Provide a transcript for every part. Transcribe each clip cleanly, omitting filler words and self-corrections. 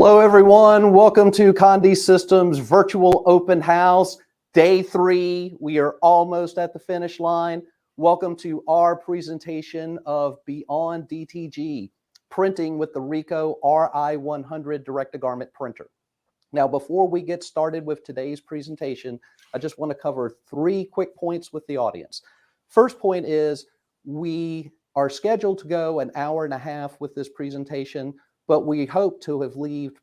Hello, everyone. Welcome to Condé Systems Virtual Open House, Day 3. We are almost at the finish line. Welcome to our presentation of Beyond DTG, printing with the RICOH Ri 100 direct-to-garment printer. Now, before we get started with today's presentation, I just want to cover 3 quick points with the audience. First point is we are scheduled to go an hour and a half with this presentation, but we hope to leave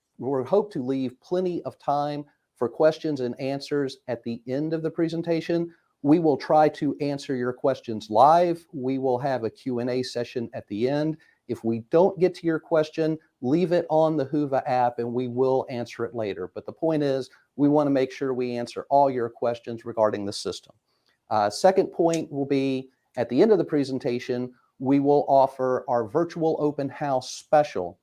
plenty of time for questions and answers at the end of the presentation. We will try to answer your questions live. We will have a Q&A session at the end. If we don't get to your question, leave it on the Whova app and we will answer it later. But the point is, we want to make sure we answer all your questions regarding the system. Second point will be, at the end of the presentation, we will offer our virtual open house special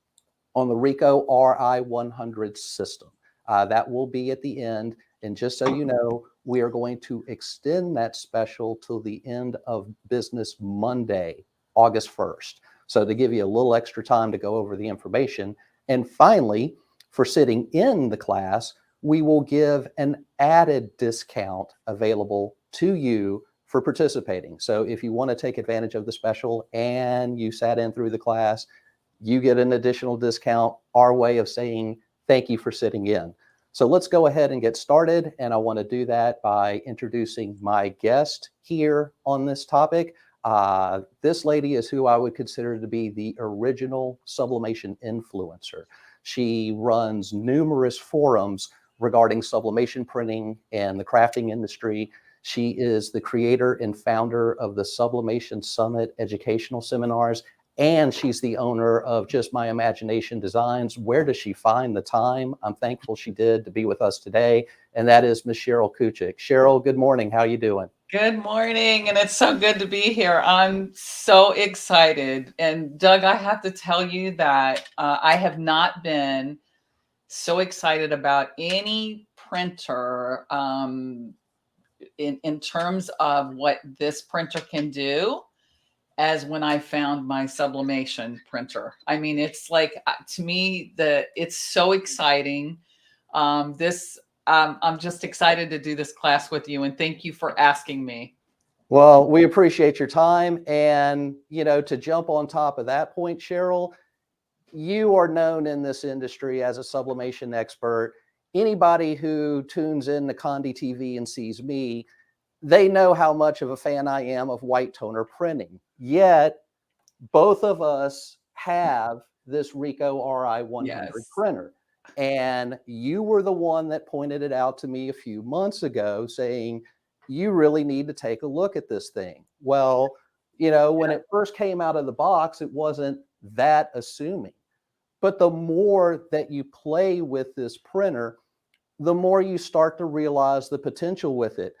on the RICOH Ri 100 system. That will be at the end. And just so you know, we are going to extend that special till the end of business Monday, August 1st. So to give you a little extra time to go over the information. And finally, for sitting in the class, we will give an added discount available to you for participating. So if you want to take advantage of the special and you sat in through the class, you get an additional discount, our way of saying thank you for sitting in. So let's go ahead and get started. And I want to do that by introducing my guest here on this topic. This lady is who I would consider to be the original sublimation influencer. She runs numerous forums regarding sublimation printing and the crafting industry. She is the creator and founder of the Sublimation Summit educational seminars, and she's the owner of Just My Imagination Designs. Where does she find the time? I'm thankful she did to be with us today, and that is Miss Cheryl Kuchek. Cheryl, good morning. How you doing? Good morning, and it's so good to be here. I'm so excited. And Doug, I have to tell you that I have not been so excited about any printer in terms of what this printer can do as when I found my sublimation printer. I mean, it's like, to me, it's so exciting. I'm just excited to do this class with you, and thank you for asking me. Well, we appreciate your time. And, you know, to jump on top of that point, Cheryl, you are known in this industry as a sublimation expert. Anybody who tunes in to Condé TV and sees me, they know how much of a fan I am of white toner printing. Yet, both of us have this RICOH Ri 100 Yes. printer. And you were the one that pointed it out to me a few months ago, saying, you really need to take a look at this thing. Well, you know, when it first came out of the box, it wasn't that assuming. But the more that you play with this printer, the more you start to realize the potential with it.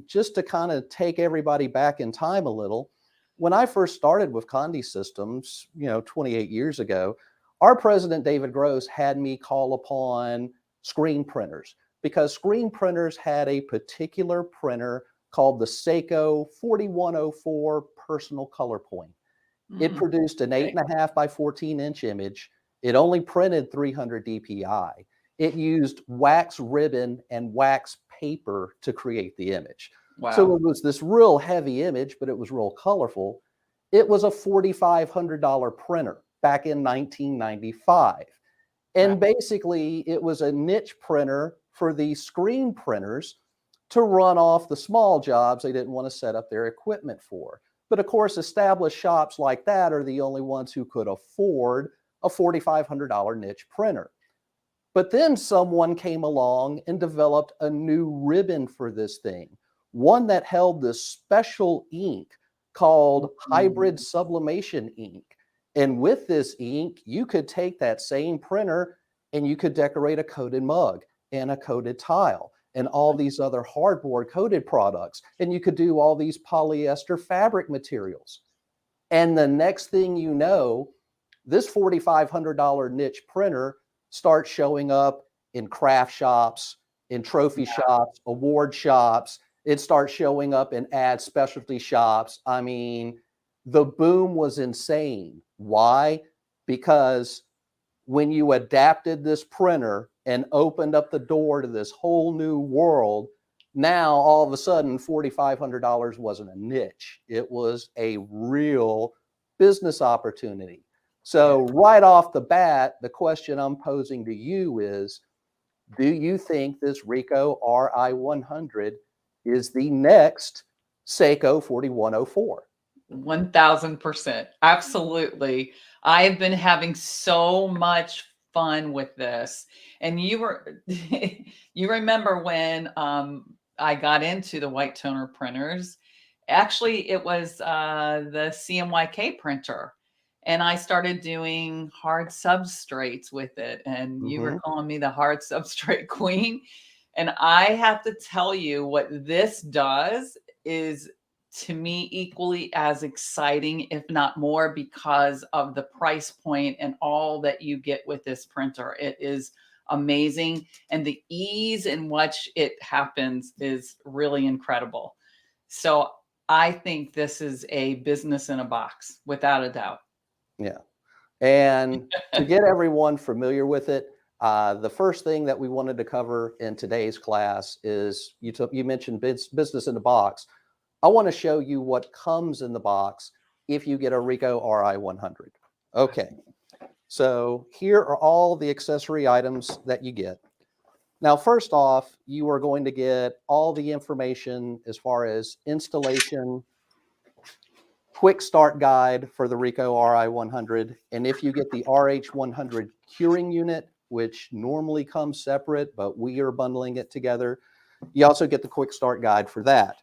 Just to kind of take everybody back in time a little, when I first started with Condé Systems, 28 years ago, our president, David Gross, had me call upon screen printers because screen printers had a particular printer called the Seiko 4104 Personal Color Point. It produced an 8.5 by 14-inch image. It only printed 300 DPI. It used wax ribbon and wax paper to create the image. Wow. So it was this real heavy image, but it was real colorful. It was a $4,500 printer back in 1995. And basically, it was a niche printer for the screen printers to run off the small jobs they didn't want to set up their equipment for. But of course, established shops like that are the only ones who could afford a $4,500 niche printer. But then someone came along and developed a new ribbon for this thing, one that held this special ink called hybrid sublimation ink. And with this ink, you could take that same printer and you could decorate a coated mug and a coated tile and all these other hardboard coated products. And you could do all these polyester fabric materials. And the next thing you know, this $4,500 niche printer starts showing up in craft shops, in trophy shops, award shops. It starts showing up in ad specialty shops. I mean, the boom was insane. Why? Because when you adapted this printer and opened up the door to this whole new world, now all of a sudden $4,500 wasn't a niche. It was a real business opportunity. So right off the bat, the question I'm posing to you is, do you think this RICOH Ri100 is the next Seiko 4104? 1000%. Absolutely. I've been having so much fun with this. And you remember when I got into the white toner printers, actually it was the CMYK printer. And I started doing hard substrates with it. And you were calling me the hard substrate queen. And I have to tell you, what this does is, to me, equally as exciting, if not more, because of the price point and all that you get with this printer. It is amazing. And the ease in which it happens is really incredible. So I think this is a business in a box, without a doubt. Yeah. And to get everyone familiar with it, the first thing that we wanted to cover in today's class is, you mentioned business in the box. I want to show you what comes in the box if you get a RICOH Ri100. Okay, so here are all the accessory items that you get. Now, first off, you are going to get all the information as far as installation, quick start guide for the RICOH Ri100. And if you get the RH100 curing unit, which normally comes separate, but we are bundling it together, you also get the quick start guide for that.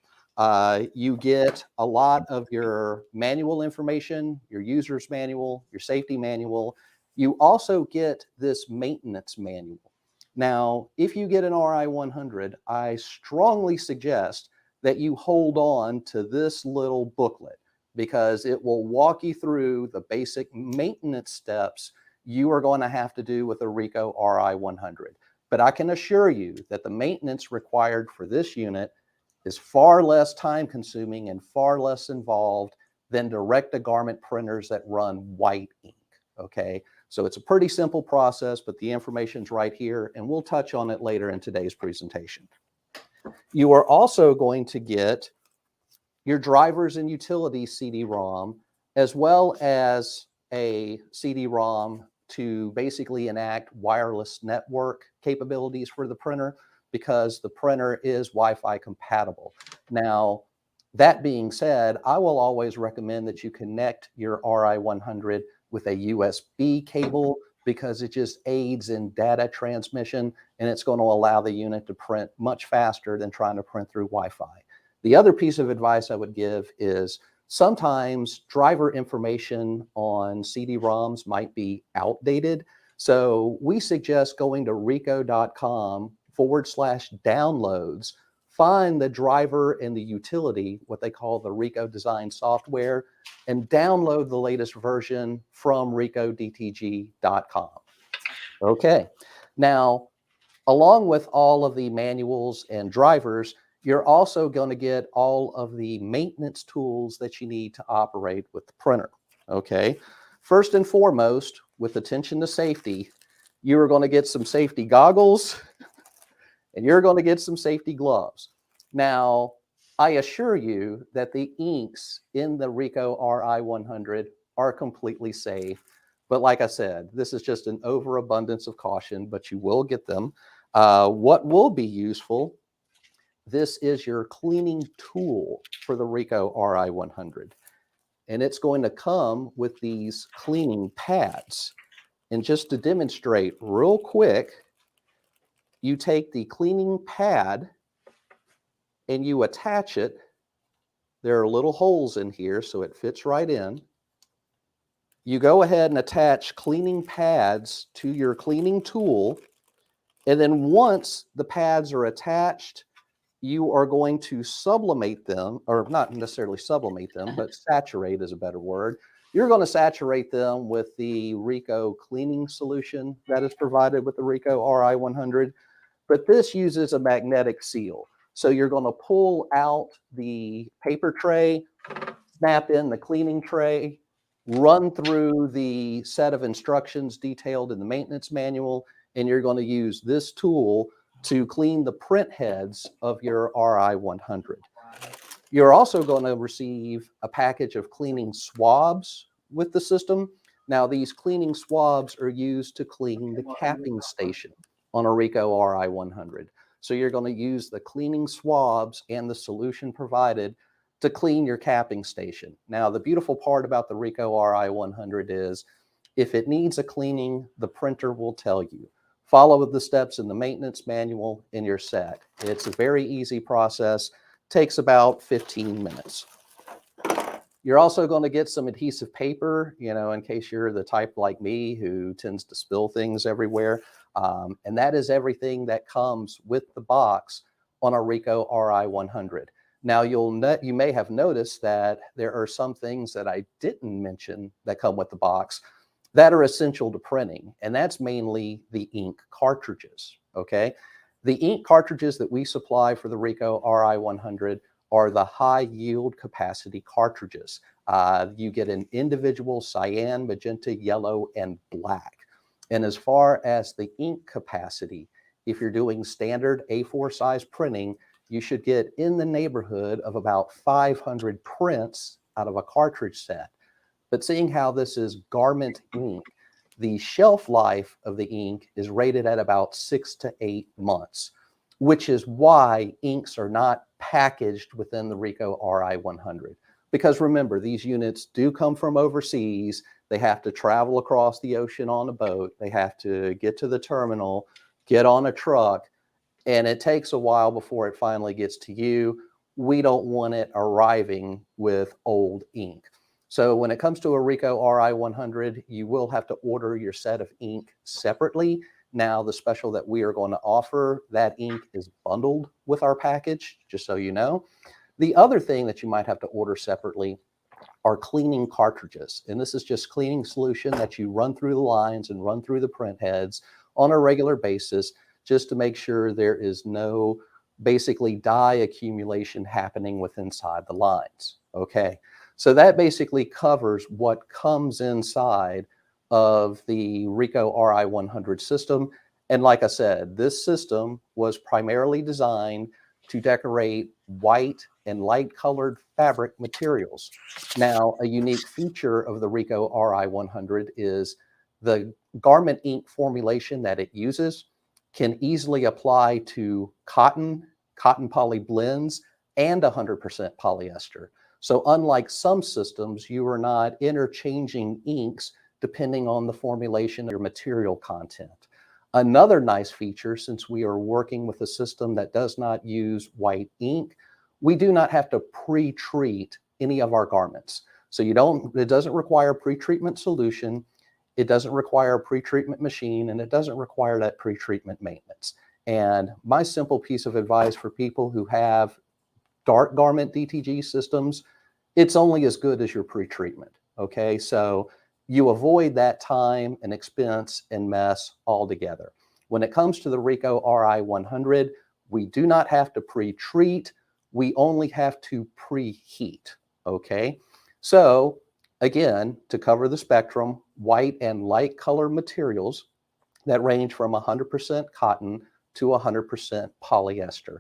You get a lot of your manual information, your user's manual, your safety manual. You also get this maintenance manual. Now, if you get an Ri100, I strongly suggest that you hold on to this little booklet, because it will walk you through the basic maintenance steps you are going to have to do with a RICOH Ri100. But I can assure you that the maintenance required for this unit is far less time consuming and far less involved than direct-to-garment printers that run white ink, okay? So it's a pretty simple process, but the information's right here, and we'll touch on it later in today's presentation. You are also going to get your drivers and utilities CD-ROM, as well as a CD-ROM to basically enact wireless network capabilities for the printer, because the printer is Wi-Fi compatible. Now, that being said, I will always recommend that you connect your Ri100 with a USB cable, because it just aids in data transmission, and it's going to allow the unit to print much faster than trying to print through Wi-Fi. The other piece of advice I would give is, sometimes driver information on CD-ROMs might be outdated. So we suggest going to ricoh.com/downloads, find the driver and the utility, what they call the RICOH design software, and download the latest version from ricohdtg.com. Okay, now, along with all of the manuals and drivers, you're also going to get all of the maintenance tools that you need to operate with the printer, okay? First and foremost, with attention to safety, you are going to get some safety goggles and you're going to get some safety gloves. Now, I assure you that the inks in the RICOH Ri100 are completely safe. But like I said, this is just an overabundance of caution, but you will get them. What will be useful, this is your cleaning tool for the RICOH Ri100. And it's going to come with these cleaning pads. And just to demonstrate real quick, you take the cleaning pad and you attach it. There are little holes in here, so it fits right in. You go ahead and attach cleaning pads to your cleaning tool. And then once the pads are attached, you are going to sublimate them, or not necessarily sublimate them, but saturate is a better word. You're going to saturate them with the RICOH cleaning solution that is provided with the RICOH Ri100, but this uses a magnetic seal. So you're going to pull out the paper tray, snap in the cleaning tray, run through the set of instructions detailed in the maintenance manual, and you're going to use this tool to clean the print heads of your RI100. You're also going to receive a package of cleaning swabs with the system. Now, these cleaning swabs are used to clean the capping station on a RICOH Ri100. So you're going to use the cleaning swabs and the solution provided to clean your capping station. Now, the beautiful part about the RICOH Ri100 is if it needs a cleaning, the printer will tell you. Follow the steps in the maintenance manual and you're set. It's a very easy process. Takes about 15 minutes. You're also going to get some adhesive paper, in case you're the type like me who tends to spill things everywhere. And that is everything that comes with the box on a RICOH Ri100. Now, you may have noticed that there are some things that I didn't mention that come with the box that are essential to printing, and that's mainly the ink cartridges, okay? The ink cartridges that we supply for the RICOH Ri100 are the high yield capacity cartridges. You get an individual cyan, magenta, yellow, and black. And as far as the ink capacity, if you're doing standard A4 size printing, you should get in the neighborhood of about 500 prints out of a cartridge set. But seeing how this is garment ink, the shelf life of the ink is rated at about 6 to 8 months, which is why inks are not packaged within the RICOH Ri100. Because remember, these units do come from overseas. They have to travel across the ocean on a boat. They have to get to the terminal, get on a truck, and it takes a while before it finally gets to you. We don't want it arriving with old ink. So when it comes to a RICOH Ri100, you will have to order your set of ink separately. Now, the special that we are going to offer, that ink is bundled with our package, just so you know. The other thing that you might have to order separately are cleaning cartridges. And this is just cleaning solution that you run through the lines and run through the print heads on a regular basis, just to make sure there is no basically dye accumulation happening with inside the lines. Okay, so that basically covers what comes inside of the RICOH Ri100 system. And like I said, this system was primarily designed to decorate white and light colored fabric materials. Now, a unique feature of the RICOH Ri100 is the garment ink formulation that it uses can easily apply to cotton poly blends, and 100% polyester. So unlike some systems, you are not interchanging inks depending on the formulation of your material content. Another nice feature, since we are working with a system that does not use white ink, we do not have to pre-treat any of our garments. So it doesn't require pre-treatment solution. It doesn't require a pre-treatment machine, and it doesn't require that pre-treatment maintenance. And my simple piece of advice for people who have dark garment DTG systems, it's only as good as your pre-treatment, okay? So you avoid that time and expense and mess altogether. When it comes to the RICOH Ri100, we do not have to pre-treat, we only have to preheat, okay? So again, to cover the spectrum, white and light color materials that range from 100% cotton to 100% polyester.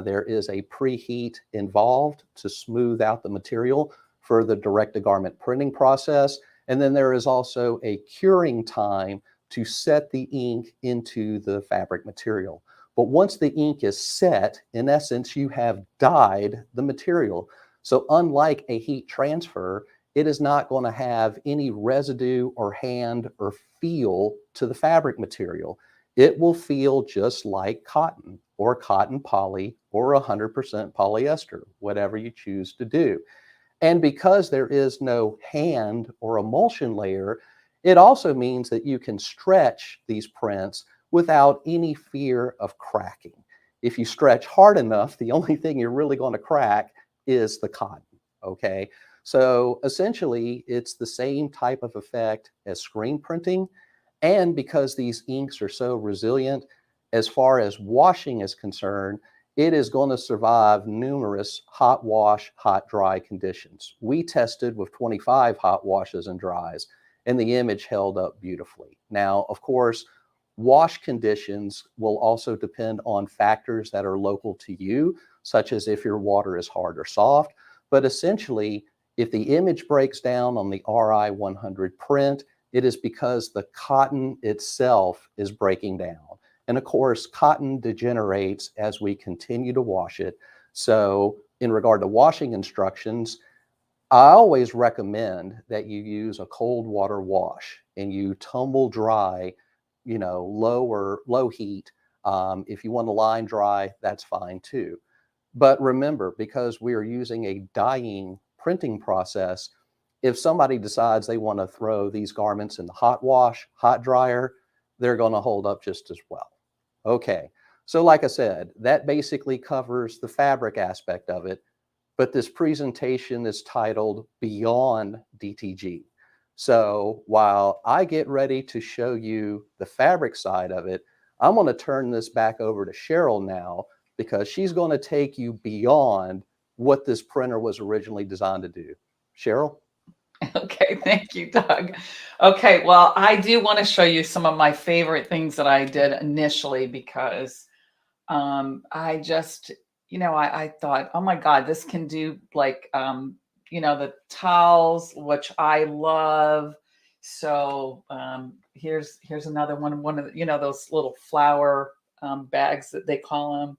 There is a preheat involved to smooth out the material for the direct-to-garment printing process. And then there is also a curing time to set the ink into the fabric material. But once the ink is set, in essence, you have dyed the material. So unlike a heat transfer, it is not going to have any residue or hand or feel to the fabric material. It will feel just like cotton or cotton poly or 100% polyester, whatever you choose to do. And because there is no hand or emulsion layer, it also means that you can stretch these prints without any fear of cracking. If you stretch hard enough, the only thing you're really going to crack is the cotton, okay? So essentially, it's the same type of effect as screen printing. And because these inks are so resilient, as far as washing is concerned, it is going to survive numerous hot wash, hot dry conditions. We tested with 25 hot washes and dries, and the image held up beautifully. Now, of course, wash conditions will also depend on factors that are local to you, such as if your water is hard or soft. But essentially, if the image breaks down on the RI 100 print, it is because the cotton itself is breaking down. And of course, cotton degenerates as we continue to wash it. So in regard to washing instructions, I always recommend that you use a cold water wash and you tumble dry, low heat. If you want to line dry, that's fine too. But remember, because we are using a dyeing printing process, if somebody decides they want to throw these garments in the hot wash, hot dryer, they're going to hold up just as well. Okay, so like I said, that basically covers the fabric aspect of it, but this presentation is titled Beyond DTG. So while I get ready to show you the fabric side of it, I'm going to turn this back over to Cheryl now, because she's going to take you beyond what this printer was originally designed to do. Cheryl? Okay, thank you, Doug. Okay, well, I do want to show you some of my favorite things that I did initially, because I just, I thought, oh my God, this can do like, the towels, which I love. So here's another one of the, those little flower bags that they call them.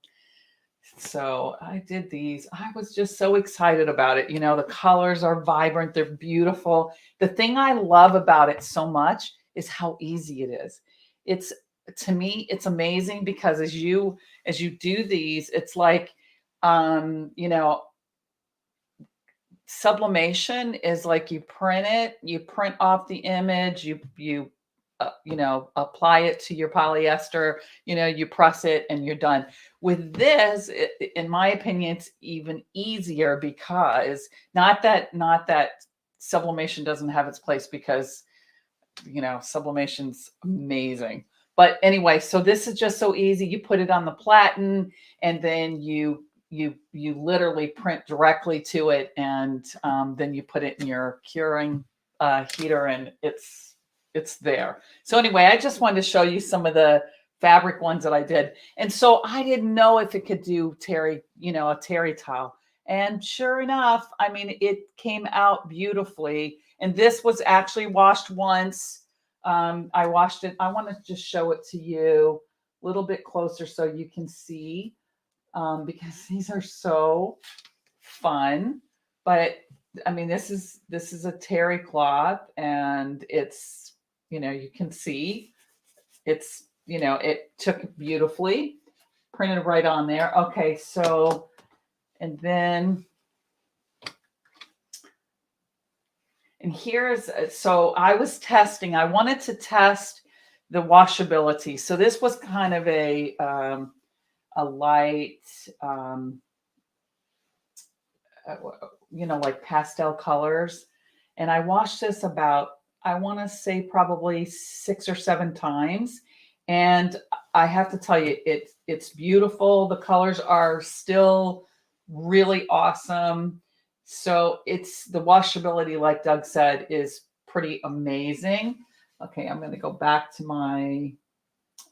So I did these. I was just so excited about it. The colors are vibrant. They're beautiful. The thing I love about it so much is how easy it is. To me, it's amazing, because as you do these, it's like, sublimation is like you print off the image, you apply it to your polyester, you press it and you're done. With this, in my opinion, it's even easier, because not that sublimation doesn't have its place, because, sublimation's amazing. But anyway, so this is just so easy. You put it on the platen, and then you literally print directly to it, and then you put it in your curing heater, and it's there. So anyway, I just wanted to show you some of the fabric ones that I did. And so I didn't know if it could do terry, a terry towel. And sure enough, I mean, it came out beautifully. And this was actually washed once. I washed it. I want to just show it to you a little bit closer so you can see, because these are so fun. But I mean, this is a terry cloth, and it's, you can see it's, it took beautifully, printed right on there. Okay, so, and so I was testing, I wanted to test the washability. So this was kind of a light, like pastel colors. And I washed this about, I want to say probably 6 or 7 times. And I have to tell you, it's beautiful. The colors are still really awesome. So the washability, like Doug said, is pretty amazing. Okay, I'm going to go back to my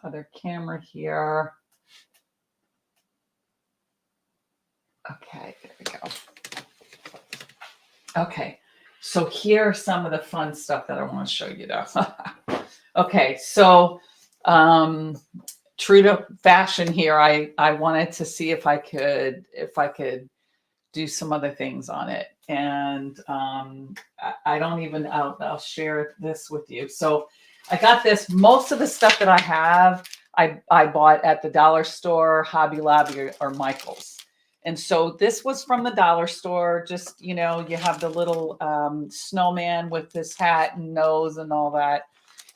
other camera here. Okay, there we go. Okay, so here are some of the fun stuff that I want to show you though. Okay, so true to fashion here, I wanted to see if I could do some other things on it. And I don't even, I'll share this with you. So I got this, most of the stuff that I have, I bought at the dollar store, Hobby Lobby, or Michael's. And so this was from the dollar store. Just, you have the little snowman with his hat and nose and all that.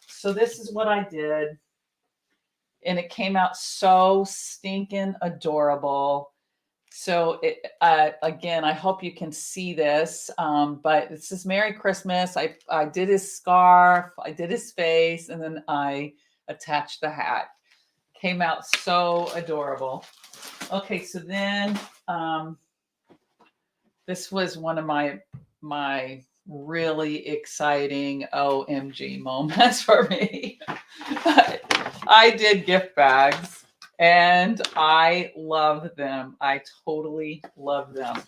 So this is what I did. And it came out so stinking adorable. So again, I hope you can see this, but it says Merry Christmas. I did his scarf, I did his face, and then I attached the hat. Came out so adorable. Okay, so then this was one of my really exciting OMG moments for me. I did gift bags and I love them. I totally love them.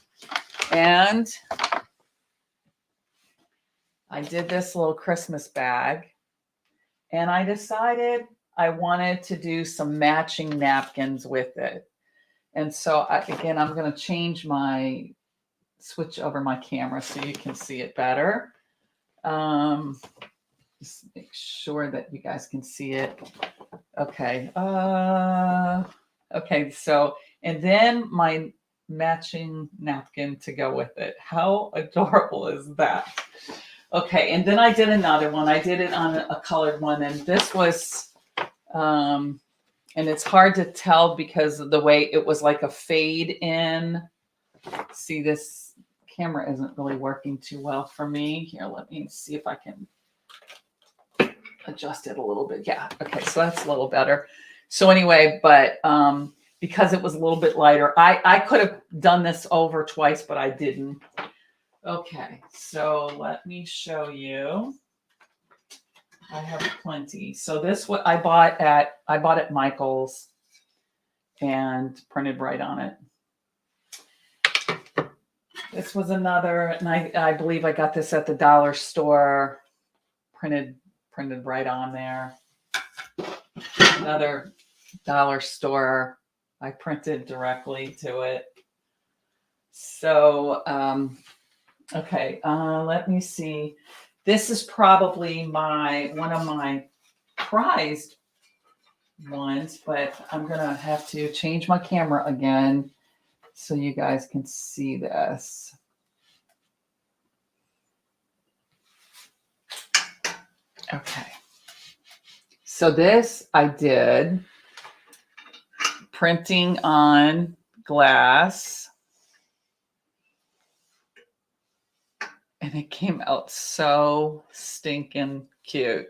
And I did this little Christmas bag and I decided I wanted to do some matching napkins with it. And so again, I'm going to switch over my camera so you can see it better. Just make sure that you guys can see it. Okay. Okay. So, and then my matching napkin to go with it. How adorable is that? Okay. And then I did another one. I did it on a colored one, and this was, and it's hard to tell because of the way it was like a fade in. See, this camera isn't really working too well for me. Here, let me see if I can adjust it a little bit. Yeah. Okay. So that's a little better. So anyway, but because it was a little bit lighter, I could have done this over twice, but I didn't. Okay. So let me show you. I have plenty. So this what I bought at Michael's and printed right on it. This was another, and I believe I got this at the dollar store, printed right on there. Another dollar store, I printed directly to it. So, okay, let me see. This is probably one of my prized ones, but I'm gonna have to change my camera again so you guys can see this. Okay. So this I did printing on glass. And it came out so stinking cute.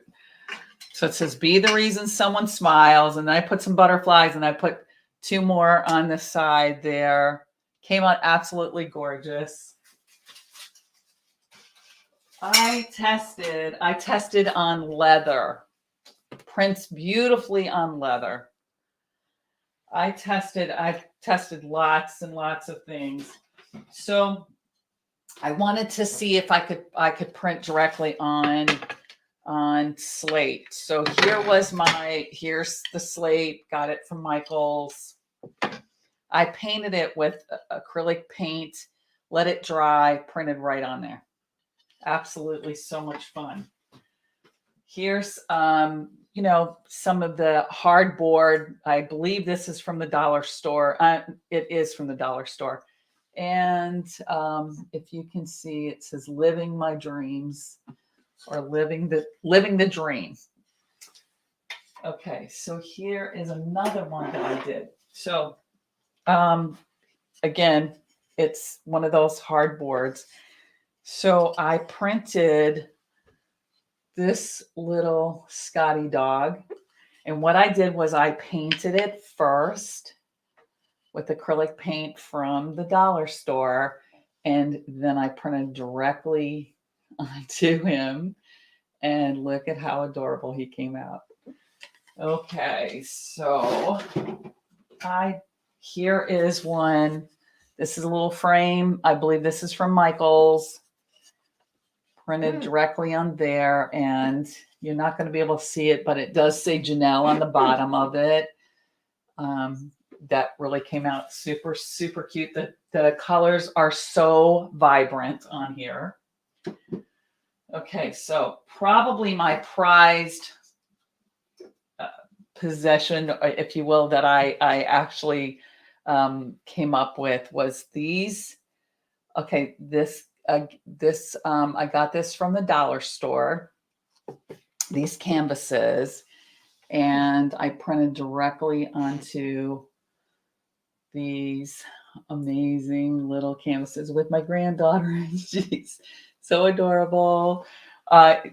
So it says, be the reason someone smiles. And then I put some butterflies and I put 2 more on the side there. Came out absolutely gorgeous. I tested on leather. Prints beautifully on leather. I tested lots and lots of things. So I wanted to see if I could print directly on slate. So here's the slate, got it from Michael's. I painted it with acrylic paint, let it dry, printed right on there. Absolutely so much fun. Here's some of the hardboard. I believe this is from the dollar store. It is from the dollar store. And if you can see, it says living my dreams or living the dream. Okay, so here is another one that I did. So again, it's one of those hardboards. So I printed this little Scotty dog. And what I did was I painted it first with acrylic paint from the dollar store. And then I printed directly onto him. And look at how adorable he came out. Okay, so here is one. This is a little frame. I believe this is from Michael's. Printed directly on there, and you're not going to be able to see it, but it does say Janelle on the bottom of it. That really came out super, super cute. The colors are so vibrant on here. Okay, so probably my prized possession, if you will, that I actually came up with was these. Okay, I got this from the dollar store, these canvases, and I printed directly onto these amazing little canvases with my granddaughter. She's so adorable.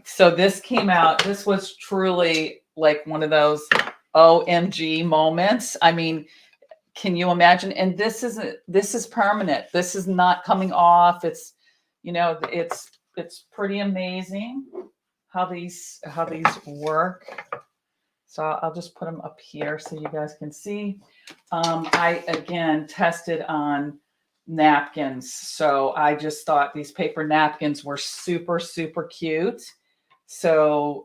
So this came out, this was truly like one of those OMG moments. I mean, Can you imagine? And this is permanent. This is not coming off. It's, you know, it's pretty amazing how these work. So I'll just put them up here so you guys can see. I again tested on napkins. So I just thought these paper napkins were super, super cute. So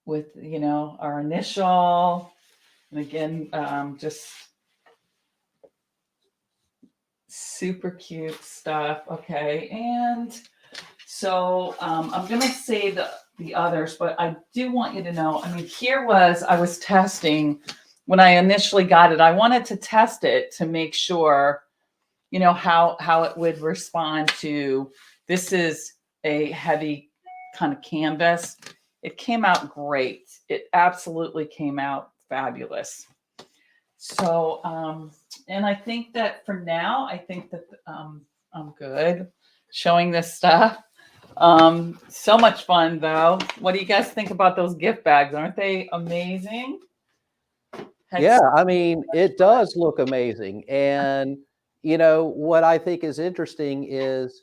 with, you know, our initial, and again, just super cute stuff. Okay. And so I'm going to say the others, but I do want you to know, I mean, I was testing when I initially got it. I wanted to test it to make sure, you know, how it would respond to, this is a heavy kind of canvas. It came out great. It absolutely came out fabulous. So, and I think that for now, I think that I'm good showing this stuff. So much fun though. What do you guys think about those gift bags? Aren't they amazing? Yeah, I mean, it does look amazing. And, you know, what I think is interesting is,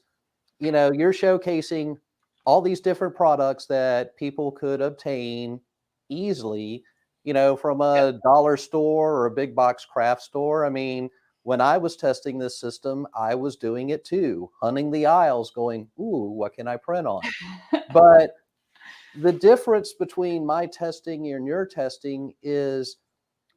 you know, you're showcasing all these different products that people could obtain easily, you know, from a dollar store or a big box craft store. I mean, when I was testing this system, I was doing it too, hunting the aisles going, ooh, what can I print on? But the difference between my testing and your testing is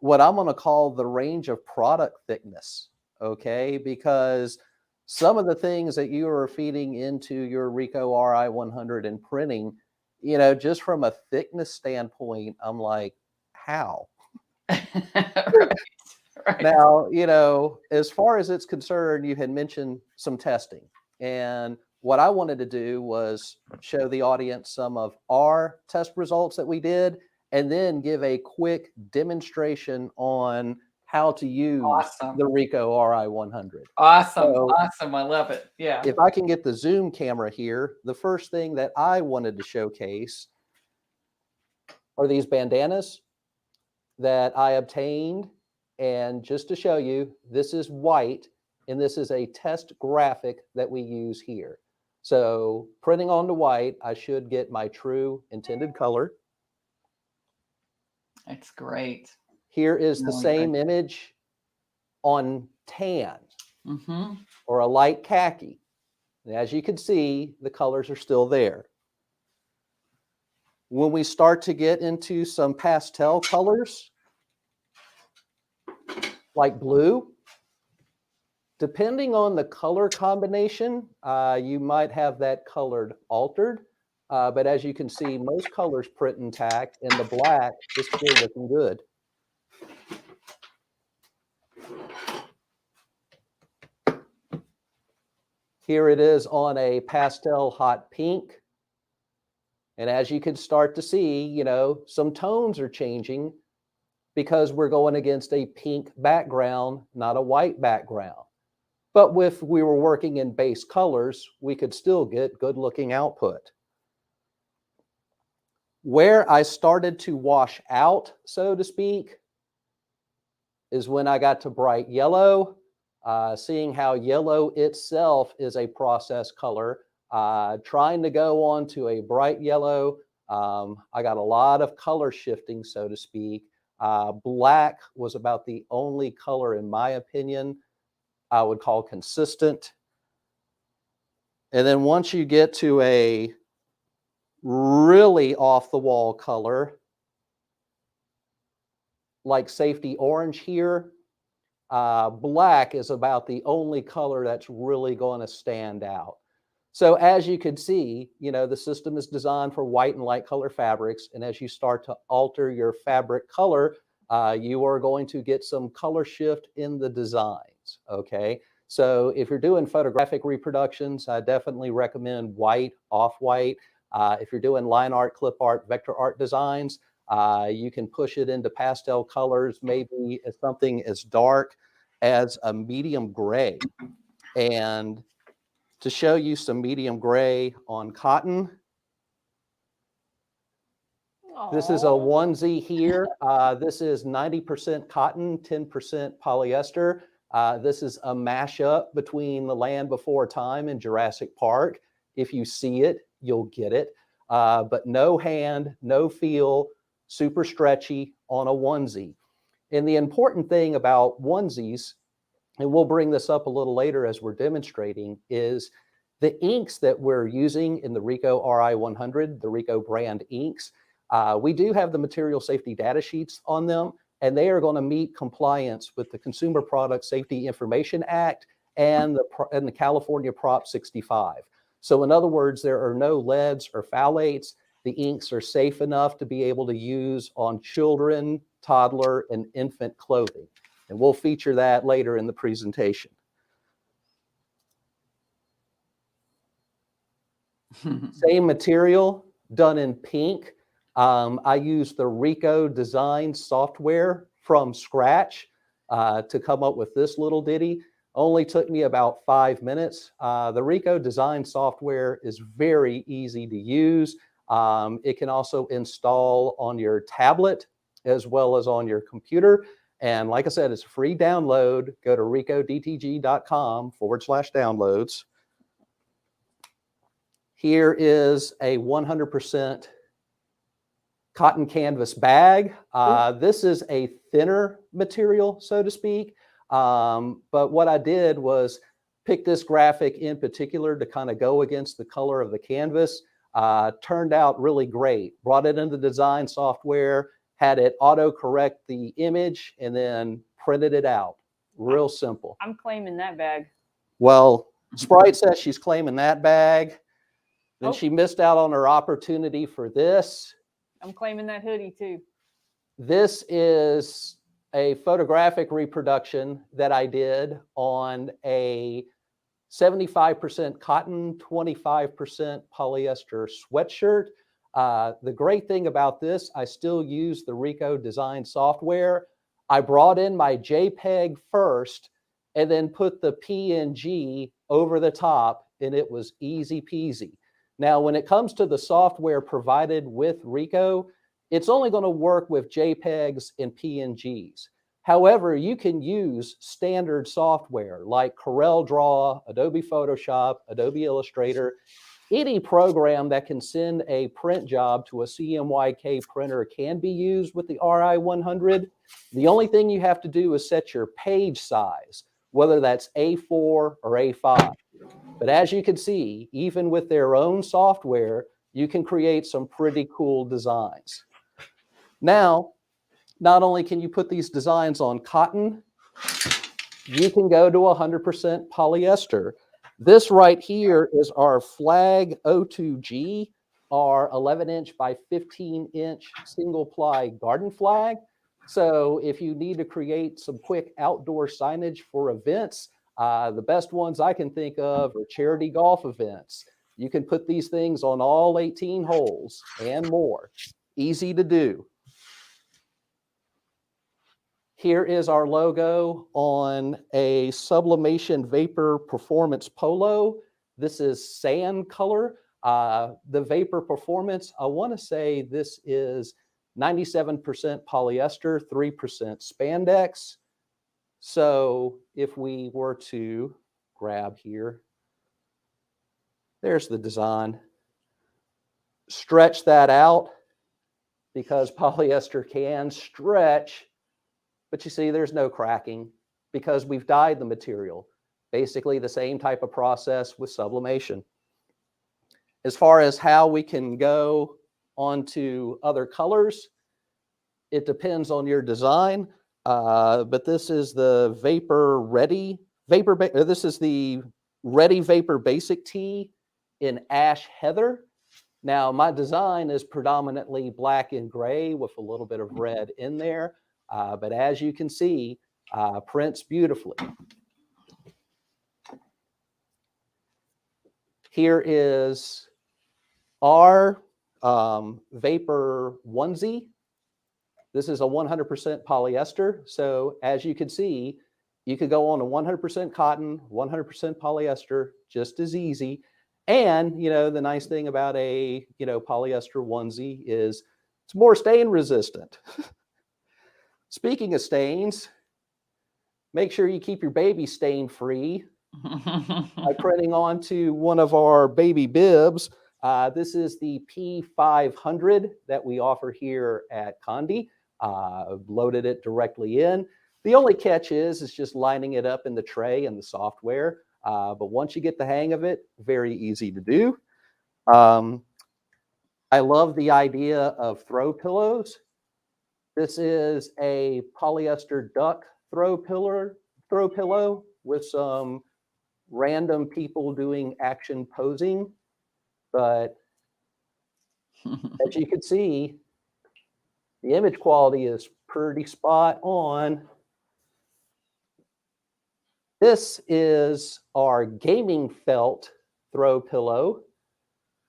what I'm going to call the range of product thickness. Okay. Because some of the things that you are feeding into your RICOH Ri 100 and printing, you know, just from a thickness standpoint, I'm like, how? Right. Now, you know, as far as it's concerned, you had mentioned some testing. And what I wanted to do was show the audience some of our test results that we did, and then give a quick demonstration on how to use Awesome. the RICOH Ri 100. Awesome. So Awesome. I love it. Yeah. if I can get the zoom camera here, the first thing that I wanted to showcase are these bandanas that I obtained. And just to show you, this is white, and this is a test graphic that we use here. So printing on the white, I should get my true intended color. It's great. Here is the Really same great. image on tan Mm-hmm. or a light khaki. And as you can see, the colors are still there. When we start to get into some pastel colors, like blue, depending on the color combination, you might have that colored altered. But as you can see, most colors print intact, and the black is still looking good. Here it is on a pastel hot pink. And as you can start to see, you know, some tones are changing because we're going against a pink background, not a white background. But if we were working in base colors, we could still get good looking output. Where I started to wash out, so to speak, is when I got to bright yellow, seeing how yellow itself is a process color, trying to go on to a bright yellow. I got a lot of color shifting, so to speak. Black was about the only color, in my opinion, I would call consistent. And then once you get to a really off the wall color, like safety orange here, black is about the only color that's really going to stand out. So as you can see, you know, the system is designed for white and light color fabrics. And as you start to alter your fabric color, you are going to get some color shift in the designs. Okay. So if you're doing photographic reproductions, I definitely recommend white, off-white. If you're doing line art, clip art, vector art designs, you can push it into pastel colors, maybe as something as dark as a medium gray. And to show you some medium gray on cotton, This is a Aw. onesie here. This is 90% cotton, 10% polyester. This is a mashup between The Land Before Time and Jurassic Park. If you see it, you'll get it. But no hand, no feel, super stretchy on a onesie. And the important thing about onesies, and we'll bring this up a little later as we're demonstrating, is the inks that we're using in the RICOH Ri 100, the RICOH brand inks. We do have the material safety data sheets on them, and they are going to meet compliance with the Consumer Product Safety Information Act and the California Prop 65. So in other words, there are no leads or phthalates. The inks are safe enough to be able to use on children, toddler, and infant clothing. And we'll feature that later in the presentation. Same material, done in pink. I used the RICOH design software from scratch to come up with this little ditty. Only took me about 5 minutes. The RICOH design software is very easy to use. It can also install on your tablet as well as on your computer. And like I said, it's a free download. Go to ricohdtg.com/downloads. Here is a 100% cotton canvas bag. This is a thinner material, so to speak. But what I did was pick this graphic in particular to kind of go against the color of the canvas. Turned out really great. Brought it into the design software, had it auto-correct the image, and then printed it out. Real simple. I'm claiming that bag. Well, Sprite says she's claiming that bag. Then Oh. she missed out on her opportunity for this. I'm claiming that hoodie too. This is a photographic reproduction that I did on a 75% cotton, 25% polyester sweatshirt. The great thing about this, I still use the RICOH design software. I brought in my JPEG first and then put the PNG over the top, and it was easy peasy. Now, when it comes to the software provided with RICOH, it's only going to work with JPEGs and PNGs. However, you can use standard software like CorelDRAW, Adobe Photoshop, Adobe Illustrator, any program that can send a print job to a CMYK printer can be used with the Ri 100. The only thing you have to do is set your page size, whether that's A4 or A5. But as you can see, even with their own software, you can create some pretty cool designs. Now, not only can you put these designs on cotton, you can go to 100% polyester. This right here is our Flag 02G, our 11-inch by 15-inch single-ply garden flag. So if you need to create some quick outdoor signage for events, the best ones I can think of are charity golf events. You can put these things on all 18 holes and more. Easy to do. Here is our logo on a Sublimation Vapor Performance Polo. This is sand color. The Vapor Performance, I want to say this is 97% polyester, 3% spandex. So if we were to grab here, there's the design. Stretch that out because polyester can stretch, but you see there's no cracking because we've dyed the material. Basically the same type of process with sublimation. As far as how we can go onto other colors, it depends on your design. But this is the Vapor Ready. This is the Ready Vapor Basic Tee in Ash Heather. Now, my design is predominantly black and gray with a little bit of red in there. But as you can see, prints beautifully. Here is our Vapor onesie. This is a 100% polyester. So as you can see, you could go on a 100% cotton, 100% polyester, just as easy. And, you know, the nice thing about a, polyester onesie is It's more stain resistant. Speaking of stains, make sure you keep your baby stain free by printing onto one of our baby bibs. This is the P500 that we offer here at Condé. Loaded it directly in. The only catch is just lining it up in the tray and the software. But once you get the hang of it, very easy to do. I love the idea of throw pillows. This is a polyester duck throw pillow with some random people doing action posing. But as you can see, the image quality is pretty spot on. This is our gaming felt throw pillow.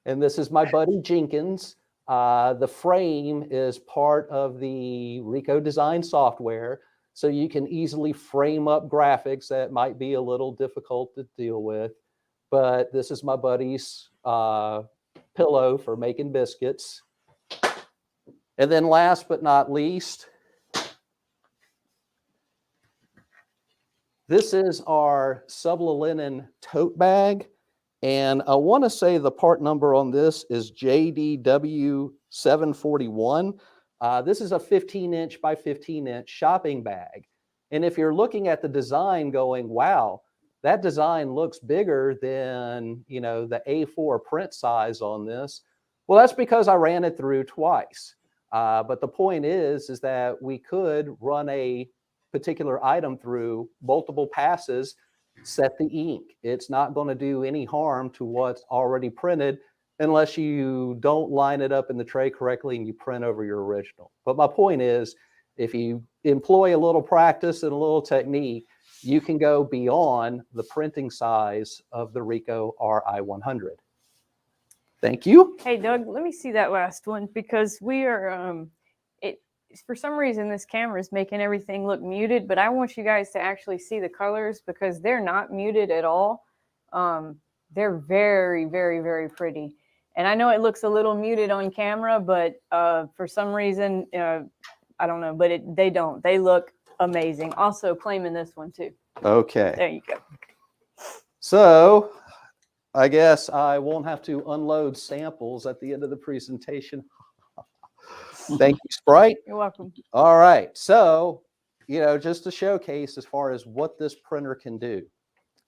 And this is my buddy Jenkins. The frame is part of the RICOH design software. So you can easily frame up graphics that might be a little difficult to deal with. But this is my buddy's pillow for making biscuits. And then last but not least, this is our sublinen tote bag. And I want to say the part number on this is JDW741. This is a 15-inch by 15-inch shopping bag. And if you're looking at the design going, wow, that design looks bigger than, you know, the A4 print size on this. Well, that's because I ran it through twice. But the point is that we could run a particular item through multiple passes, set the ink. It's not going to do any harm to what's already printed unless you don't line it up in the tray correctly and you print over your original. But my point is, if you employ a little practice and a little technique, you can go beyond the printing size of the RICOH Ri100. Thank you. Hey, Doug, let me see that last one because we are, for some reason, this camera is making everything look muted, but I want you guys to actually see the colors because they're not muted at all. They're very, very, very pretty. And I know it looks a little muted on camera, but for some reason, I don't know, but they don't. They look amazing. Also claiming this one too. Okay. There you go. So I guess I won't have to unload samples at the end of the presentation. Thank you, Sprite. You're welcome. All right. So, you know, just to showcase as far as what this printer can do.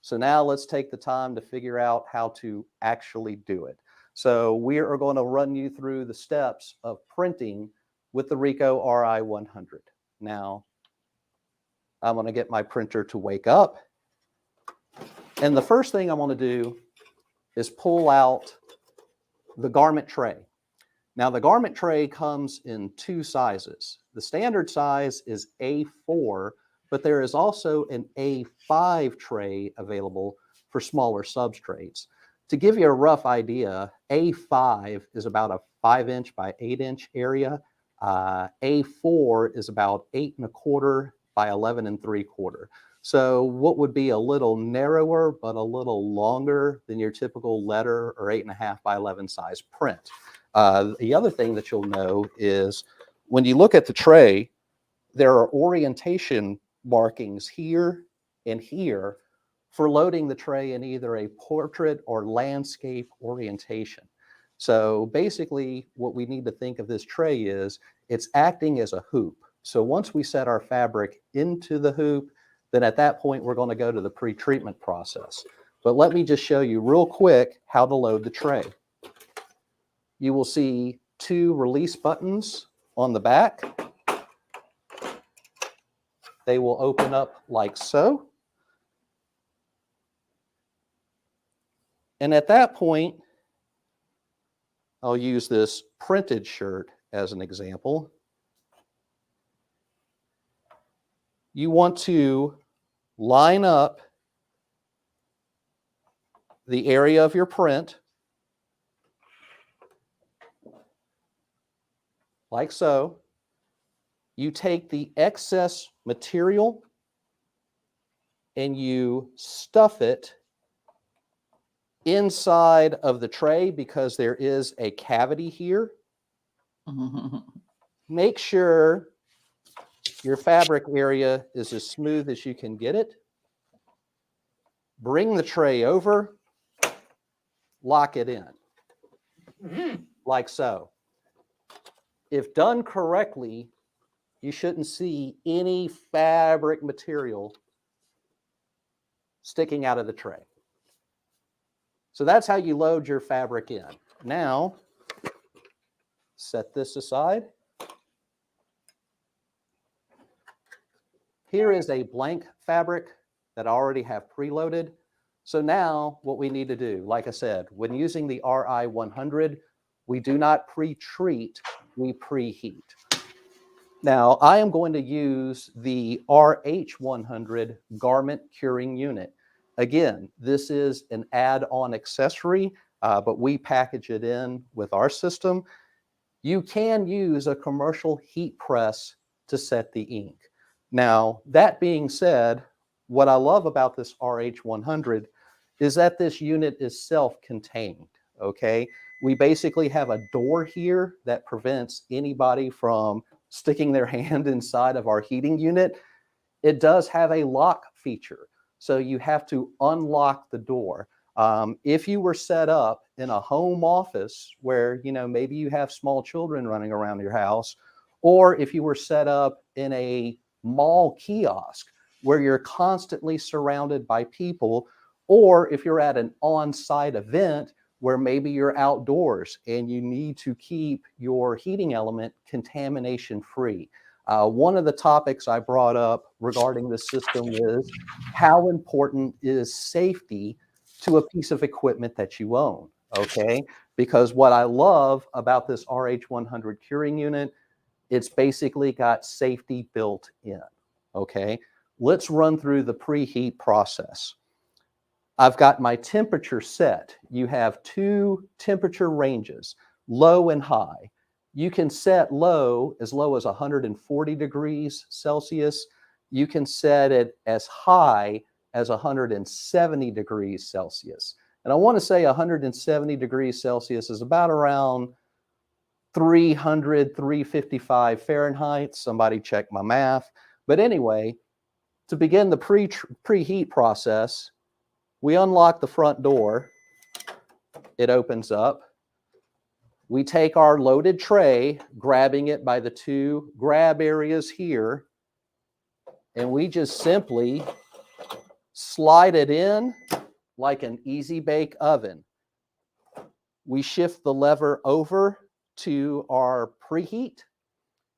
So now let's take the time to figure out how to actually do it. So we are going to run you through the steps of printing with the RICOH Ri100. Now, I'm going to get my printer to wake up. And the first thing I'm going to do is pull out the garment tray. Now, the garment tray comes in two sizes. The standard size is A4, but there is also an A5 tray available for smaller substrates. To give you a rough idea, A5 is about a 5-inch by 8-inch area. A4 is about 8 1/4 by 11 3/4. So what would be a little narrower, but a little longer than your typical letter or 8 1/2 by 11 size print. The other thing that you'll know is when you look at the tray, there are orientation markings here and here for loading the tray in either a portrait or landscape orientation. So basically what we need to think of this tray is it's acting as a hoop. So once we set our fabric into the hoop, then at that point we're going to go to the pre-treatment process. But let me just show you real quick how to load the tray. You will see 2 release buttons on the back. They will open up like so. And at that point, I'll use this printed shirt as an example. You want to line up the area of your print like so. You take the excess material and you stuff it inside of the tray because there is a cavity here. Make sure your fabric area is as smooth as you can get it. Bring the tray over, lock it in, like so. If done correctly, you shouldn't see any fabric material sticking out of the tray. So that's how you load your fabric in. Now, set this aside. Here is a blank fabric that I already have preloaded. So now what we need to do, like I said, when using the RI100, we do not pre-treat, we preheat. Now I am going to use the RH100 garment curing unit. Again, this is an add-on accessory, but we package it in with our system. You can use a commercial heat press to set the ink. Now, that being said, what I love about this RH100 is that this unit is self-contained, okay? We basically have a door here that prevents anybody from sticking their hand inside of our heating unit. It does have a lock feature, so you have to unlock the door. If you were set up in a home office where, you know, maybe you have small children running around your house, or if you were set up in a mall kiosk where you're constantly surrounded by people, or if you're at an on-site event where maybe you're outdoors and you need to keep your heating element contamination free. One of the topics I brought up regarding this system is how important is safety to a piece of equipment that you own, okay? Because what I love about this RH100 curing unit, it's basically got safety built in, okay? Let's run through the preheat process. I've got my temperature set. You have two temperature ranges, low and high. You can set low as 140 degrees Celsius. You can set it as high as 170 degrees Celsius. And I want to say 170 degrees Celsius is about around 300, 355 Fahrenheit. Somebody check my math. But anyway, to begin the preheat process, we unlock the front door. It opens up. We take our loaded tray, grabbing it by the two grab areas here, and we just simply slide it in like an easy bake oven. We shift the lever over to our preheat,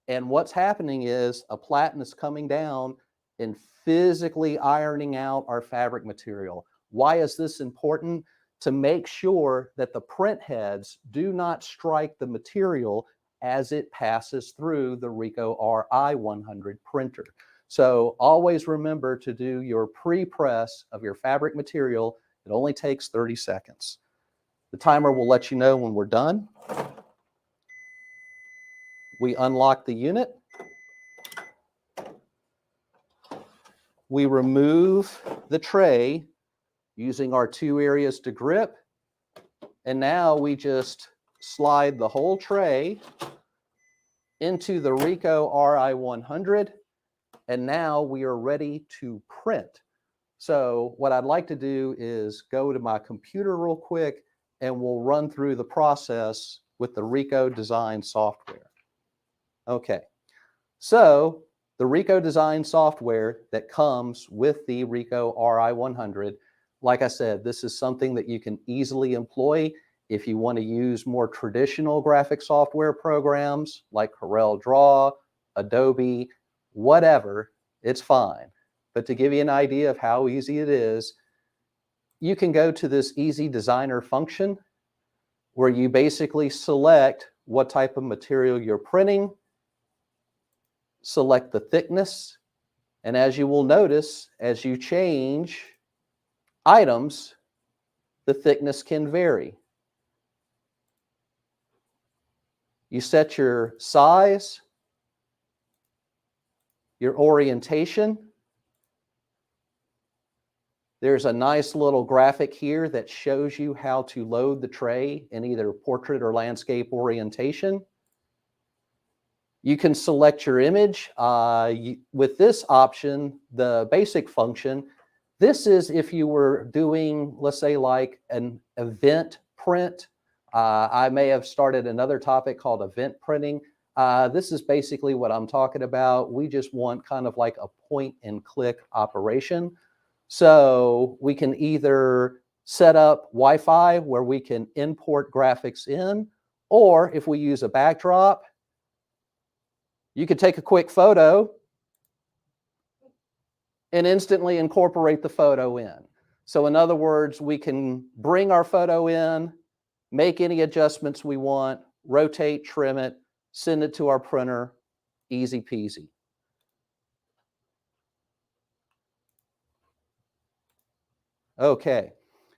and what's happening is a platen is coming down and physically ironing out our fabric material. Why is this important? To make sure that the print heads do not strike the material as it passes through the RICOH Ri100 printer. So always remember to do your pre-press of your fabric material. It only takes 30 seconds. The timer will let you know when we're done. We unlock the unit. We remove the tray using our two areas to grip. And now we just slide the whole tray into the RICOH Ri100. And now we are ready to print. So what I'd like to do is go to my computer real quick and we'll run through the process with the RICOH design software. Okay, so the RICOH design software that comes with the RICOH Ri100, like I said, this is something that you can easily employ if you want to use more traditional graphic software programs like Corel Draw, Adobe, whatever, it's fine. But to give you an idea of how easy it is, you can go to this Easy Designer function where you basically select what type of material you're printing, select the thickness, and as you will notice, as you change items, the thickness can vary. You set your size, your orientation. There's a nice little graphic here that shows you how to load the tray in either portrait or landscape orientation. You can select your image. With this option, the basic function, this is if you were doing, let's say, like an event print. I may have started another topic called event printing. This is basically what I'm talking about. We just want kind of like a point and click operation. So we can either set up Wi-Fi where we can import graphics in, or if we use a backdrop, you could take a quick photo and instantly incorporate the photo in. So in other words, we can bring our photo in, make any adjustments we want, rotate, trim it, send it to our printer, easy peasy. Okay,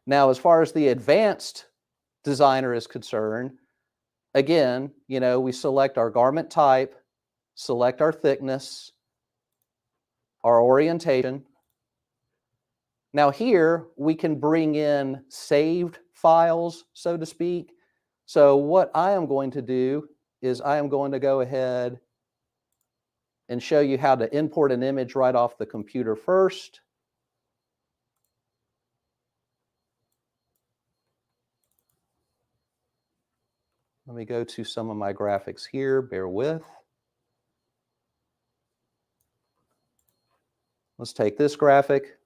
now as far as the advanced designer is concerned, again, you know, we select our garment type, select our thickness, our orientation. Now here we can bring in saved files, so to speak. So what I am going to do is I am going to go ahead and show you how to import an image right off the computer first. Let me go to some of my graphics here, bear with. Let's take this graphic.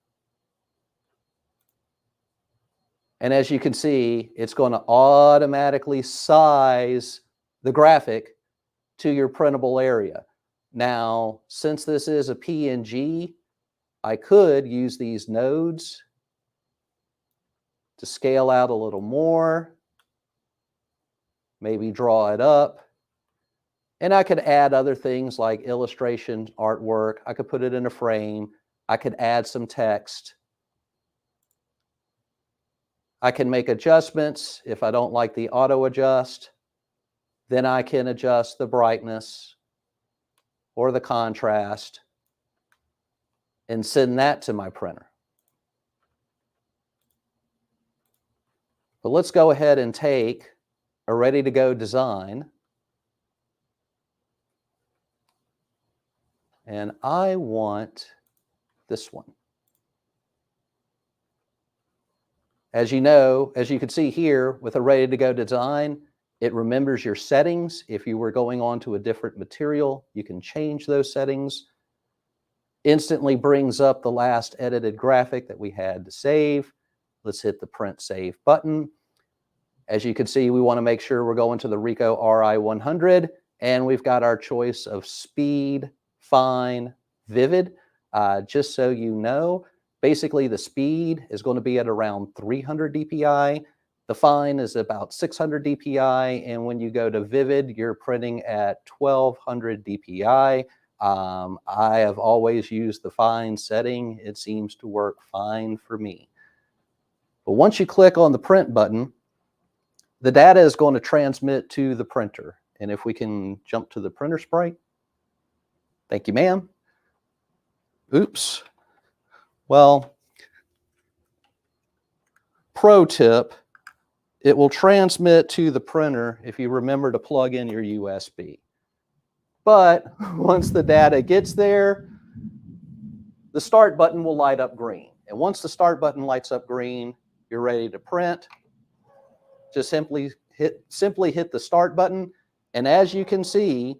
And as you can see, it's going to automatically size the graphic to your printable area. Now, since this is a PNG, I could use these nodes to scale out a little more, maybe draw it up. And I could add other things like illustration, artwork. I could put it in a frame. I could add some text. I can make adjustments. If I don't like the auto adjust, then I can adjust the brightness or the contrast and send that to my printer. But let's go ahead and take a ready-to-go design. And I want this one. As you know, as you can see here with a ready-to-go design, it remembers your settings. If you were going on to a different material, you can change those settings. Instantly brings up the last edited graphic that we had to save. Let's hit the print save button. As you can see, we want to make sure we're going to the RICOH Ri 100, and we've got our choice of speed, fine, vivid. Just so you know, basically the speed is going to be at around 300 dpi. The fine is about 600 dpi, and when you go to vivid, you're printing at 1200 dpi. I have always used the fine setting. It seems to work fine for me. But once you click on the print button, the data is going to transmit to the printer. And if we can jump to the printer sprite. Thank you, ma'am. Oops. Well, pro tip, it will transmit to the printer if you remember to plug in your USB. But once the data gets there, the start button will light up green. And once the start button lights up green, you're ready to print. Just simply hit the start button. And as you can see,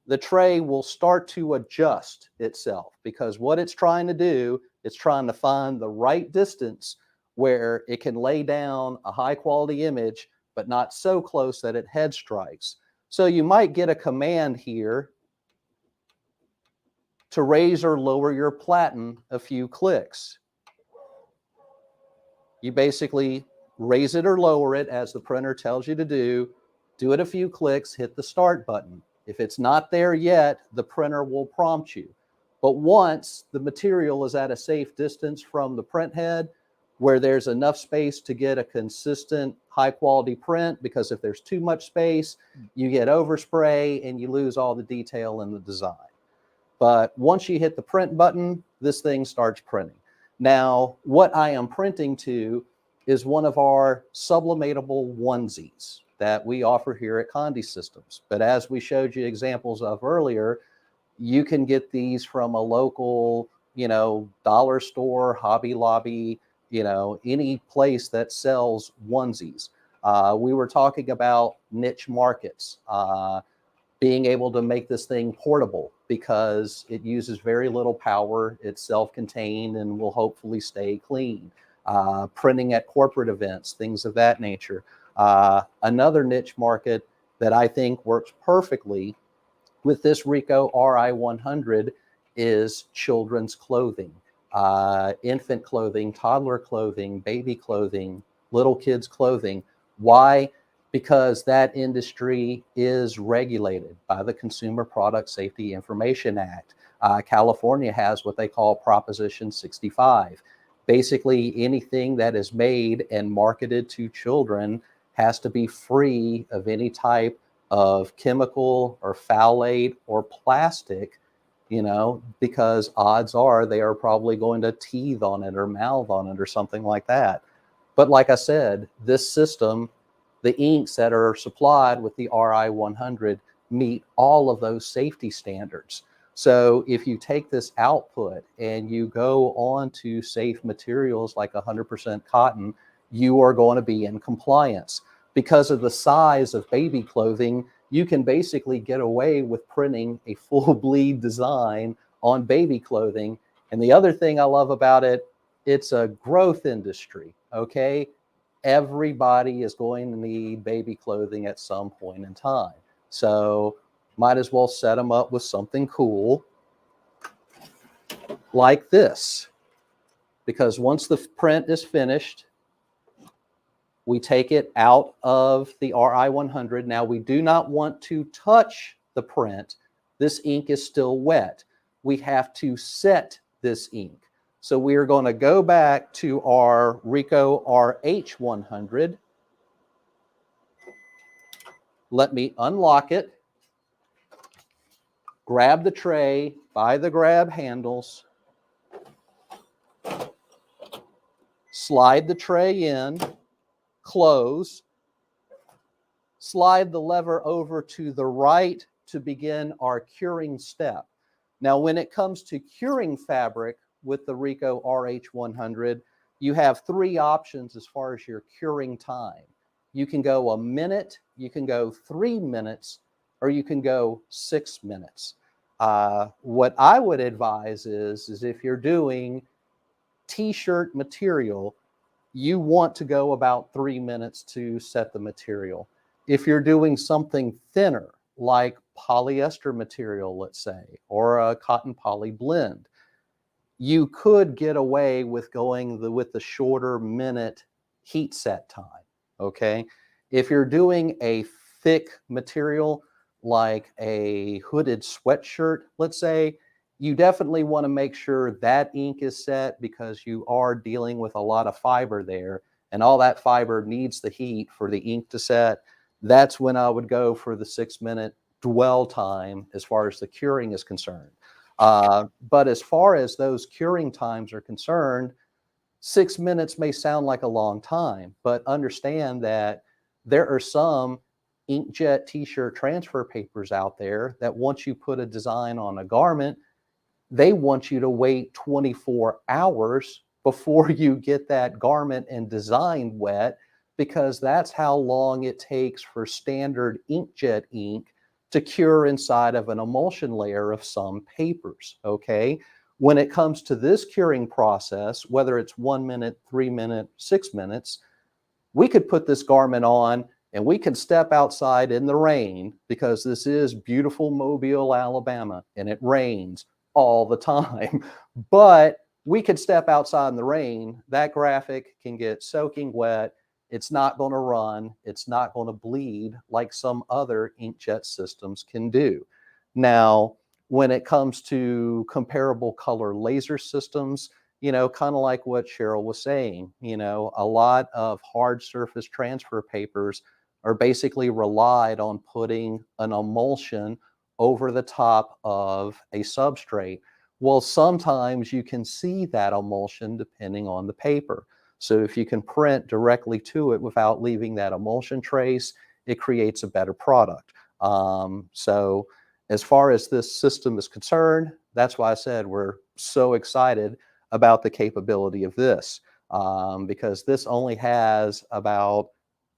the tray will start to adjust itself, because what it's trying to do, it's trying to find the right distance where it can lay down a high quality image, but not so close that it head strikes. So you might get a command here to raise or lower your platen a few clicks. You basically raise it or lower it as the printer tells you to do it a few clicks, hit the start button. If it's not there yet, the printer will prompt you. But once the material is at a safe distance from the print head, where there's enough space to get a consistent high quality print, because if there's too much space, you get overspray and you lose all the detail in the design. But once you hit the print button, this thing starts printing. Now, what I am printing to is one of our sublimatable onesies. that we offer here at Condé Systems. But as we showed you examples of earlier, you can get these from a local, dollar store, Hobby Lobby, any place that sells onesies. We were talking about niche markets, being able to make this thing portable because it uses very little power. It's self-contained and will hopefully stay clean. Printing at corporate events, things of that nature. Another niche market that I think works perfectly with this RICOH Ri 100 is children's clothing, infant clothing, toddler clothing, baby clothing, little kids clothing. Why? Because that industry is regulated by the Consumer Product Safety Information Act. California has what they call Proposition 65. Basically, anything that is made and marketed to children has to be free of any type of chemical or phthalate or plastic, because odds are they are probably going to teeth on it or mouth on it or something like that. But like I said, this system, the inks that are supplied with the Ri 100 meet all of those safety standards. So if you take this output and you go on to safe materials like 100% cotton, you are going to be in compliance. Because of the size of baby clothing, you can basically get away with printing a full bleed design on baby clothing. And the other thing I love about it, it's a growth industry, okay? Everybody is going to need baby clothing at some point in time. So might as well set them up with something cool like this. Because once the print is finished, we take it out of the Ri 100. Now we do not want to touch the print. This ink is still wet. We have to set this ink. So we are going to go back to our RICOH RH100. Let me unlock it. Grab the tray by the grab handles. Slide the tray in. Close. Slide the lever over to the right to begin our curing step. Now, when it comes to curing fabric with the RICOH RH100, you have three options as far as your curing time. You can go a minute, you can go 3 minutes, or you can go 6 minutes. What I would advise is if you're doing t-shirt material, you want to go about 3 minutes to set the material. If you're doing something thinner, like polyester material, let's say, or a cotton poly blend, you could get away with going with the shorter minute heat set time, okay? If you're doing a thick material, like a hooded sweatshirt, let's say, you definitely want to make sure that ink is set because you are dealing with a lot of fiber there, and all that fiber needs the heat for the ink to set. That's when I would go for the 6 minute dwell time as far as the curing is concerned. But as far as those curing times are concerned, 6 minutes may sound like a long time, but understand that there are some inkjet t-shirt transfer papers out there that once you put a design on a garment, they want you to wait 24 hours before you get that garment and design wet, because that's how long it takes for standard inkjet ink to cure inside of an emulsion layer of some papers, okay? When it comes to this curing process, whether it's 1 minute, 3 minutes, 6 minutes, we could put this garment on and we can step outside in the rain, because this is beautiful Mobile, Alabama, and it rains all the time. But we could step outside in the rain, that graphic can get soaking wet, it's not going to run, it's not going to bleed like some other inkjet systems can do. Now, when it comes to comparable color laser systems, kind of like what Cheryl was saying, a lot of hard surface transfer papers are basically relied on putting an emulsion over the top of a substrate. Well, sometimes you can see that emulsion depending on the paper. So if you can print directly to it without leaving that emulsion trace, it creates a better product. So as far as this system is concerned, that's why I said we're so excited about the capability of this, because this only has about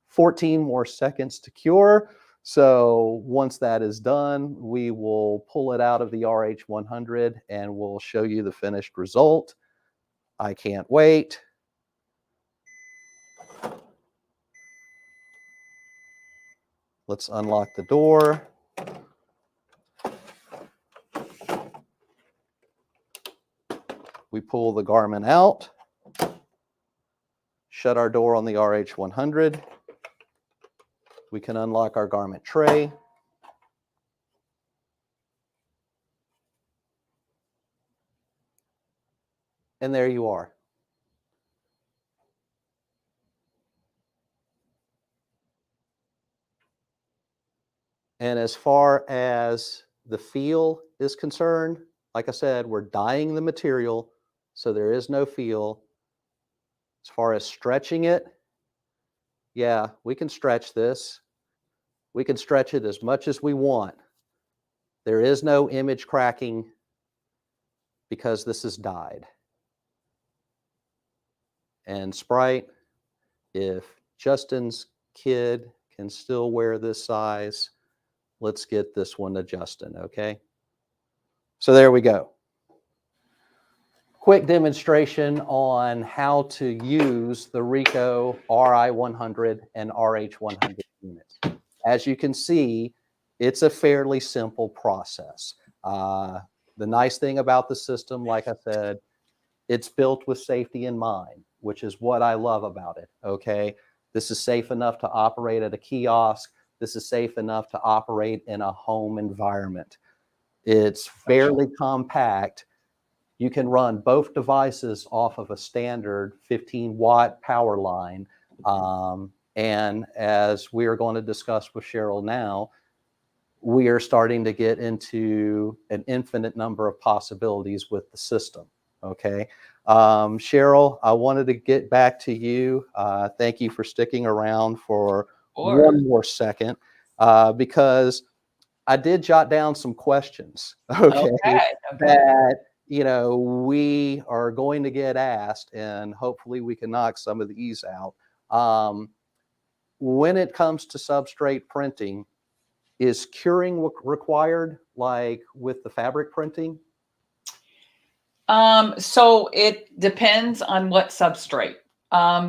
14 more seconds to cure. So once that is done, we will pull it out of the RH100 and we'll show you the finished result. I can't wait. Let's unlock the door. We pull the garment out, shut our door on the RH100. We can unlock our garment tray. And there you are. And as far as the feel is concerned, like I said, we're dyeing the material, so there is no feel. As far as stretching it, yeah, we can stretch this. We can stretch it as much as we want. There is no image cracking because this is dyed. And Sprite, if Justin's kid can still wear this size, let's get this one to Justin, okay? So there we go. Quick demonstration on how to use the RICOH Ri100 and RH100 units. As you can see, it's a fairly simple process. The nice thing about the system, like I said, it's built with safety in mind, which is what I love about it, okay? This is safe enough to operate at a kiosk. This is safe enough to operate in a home environment. It's fairly compact. You can run both devices off of a standard 15-watt power line. And as we are going to discuss with Cheryl now, we are starting to get into an infinite number of possibilities with the system, okay? Cheryl, I wanted to get back to you. Thank you for sticking around for one more second, because I did jot down some questions, okay. That, you know, we are going to get asked, and hopefully we can knock some of these out. When it comes to substrate printing, is curing required like with the fabric printing? So it depends on what substrate.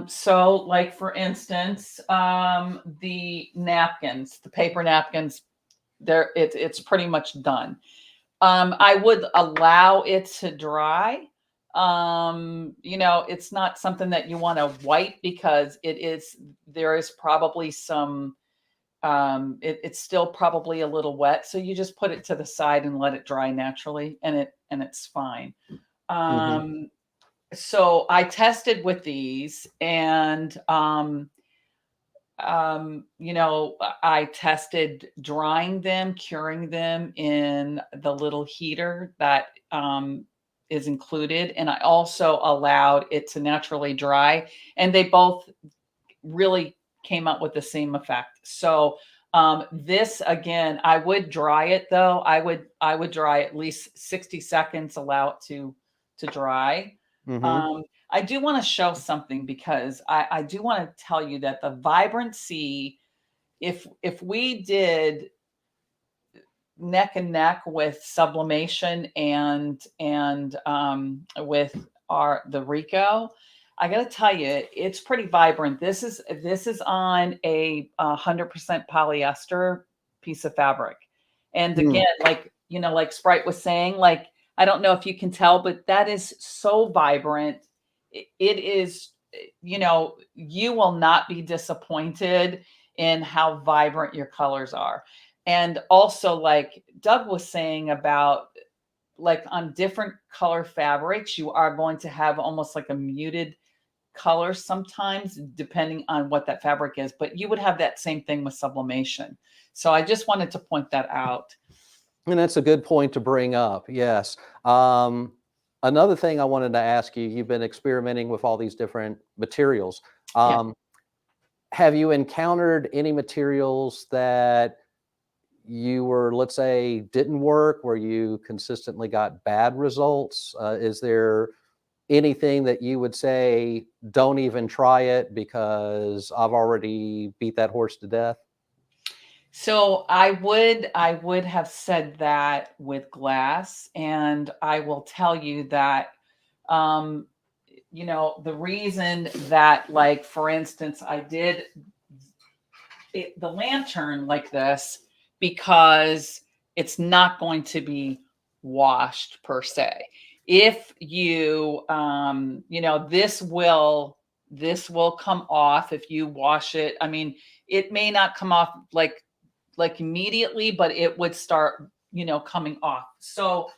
So like for instance, the napkins, the paper napkins, it's pretty much done. I would allow it to dry. You know, it's not something that you want to wipe because there is probably some, it's still probably a little wet. So you just put it to the side and let it dry naturally, and it's fine. So I tested with these, and you know, I tested drying them, curing them in the little heater that is included. And I also allowed it to naturally dry, and they both really came up with the same effect. So this, again, I would dry it though. I would dry at least 60 seconds, allow it to dry. I do want to show something, because I do want to tell you that the vibrancy, if we did neck and neck with sublimation and with the RICOH, I got to tell you, it's pretty vibrant. This is on a 100% polyester piece of fabric, and again, like, you know, like Sprite was saying, like, I don't know if you can tell, but that is so vibrant. It is, you know, you will not be disappointed in how vibrant your colors are. And also, like Doug was saying about, like, on different color fabrics, you are going to have almost like a muted color sometimes, depending on what that fabric is. But you would have that same thing with sublimation. So I just wanted to point that out. And that's a good point to bring up. Yes. Another thing I wanted to ask you, you've been experimenting with all these different materials. Yeah. have you encountered any materials that you were, let's say, didn't work, where you consistently got bad results? Is there anything that you would say, don't even try it because I've already beat that horse to death? So I would have said that with glass, and I will tell you that um, the reason that, like, for instance, I did the lantern like this, because it's not going to be washed per se. If you this will come off if you wash it. I mean, it may not come off like immediately, but it would start coming off. So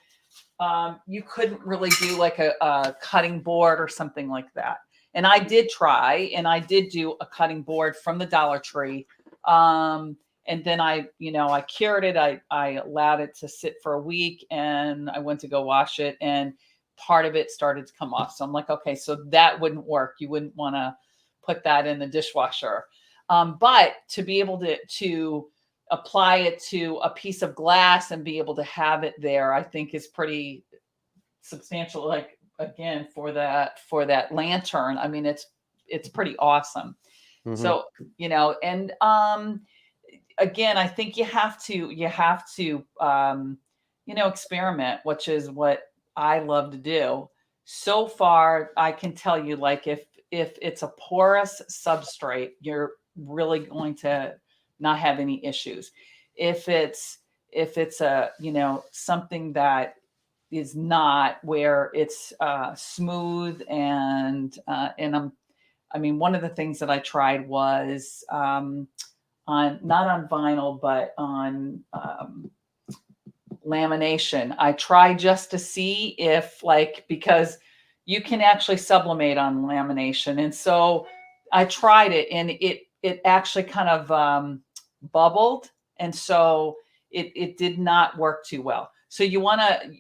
you couldn't really do like a cutting board or something like that. And I did try, and I did do a cutting board from the Dollar Tree. And then I cured it. I allowed it to sit for a week, and I went to go wash it, and part of it started to come off. So I'm like, okay, so that wouldn't work. You wouldn't want to put that in the dishwasher. But to be able to apply it to a piece of glass and be able to have it there, I think is pretty substantial. Like, again, for that lantern, I mean, it's pretty awesome. Mhm. So, and again, I think you have to experiment, which is what I love to do. So far, I can tell you, like, if it's a porous substrate, you're really going to not have any issues. If it's a something that is not, where it's smooth, and I mean, one of the things that I tried was not on vinyl, but on lamination. I tried just to see if, like, because you can actually sublimate on lamination. And so I tried it, and it actually kind of bubbled. And so it did not work too well. So you want to,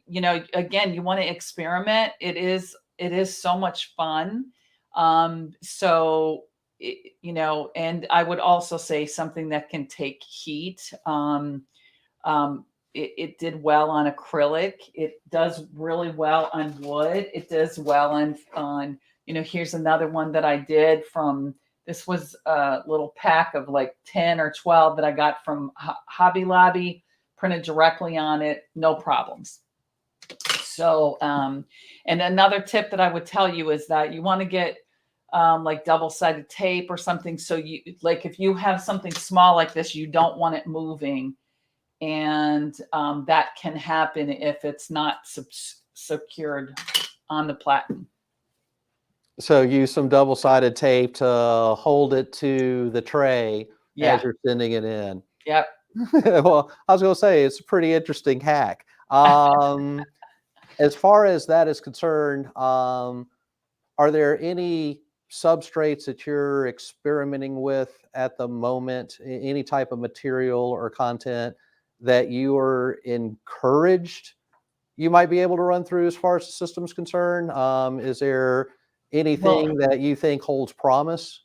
again, you want to experiment. It is so much fun. And I would also say something that can take heat. It did well on acrylic. It does really well on wood. It does well on here's another one that I did from, this was a little pack of like 10 or 12 that I got from Hobby Lobby, printed directly on it, no problems. So, and another tip that I would tell you is that you want to get like double-sided tape or something. So you, like, if you have something small like this, you don't want it moving. And that can happen if it's not secured on the platen. So use some double-sided tape to hold it to the tray as you're sending it in. Yep. Well, I was going to say, it's a pretty interesting hack. As far as that is concerned, are there any substrates that you're experimenting with at the moment, any type of material or content that you are encouraged you might be able to run through as far as the system's concerned? Is there anything that you think holds promise?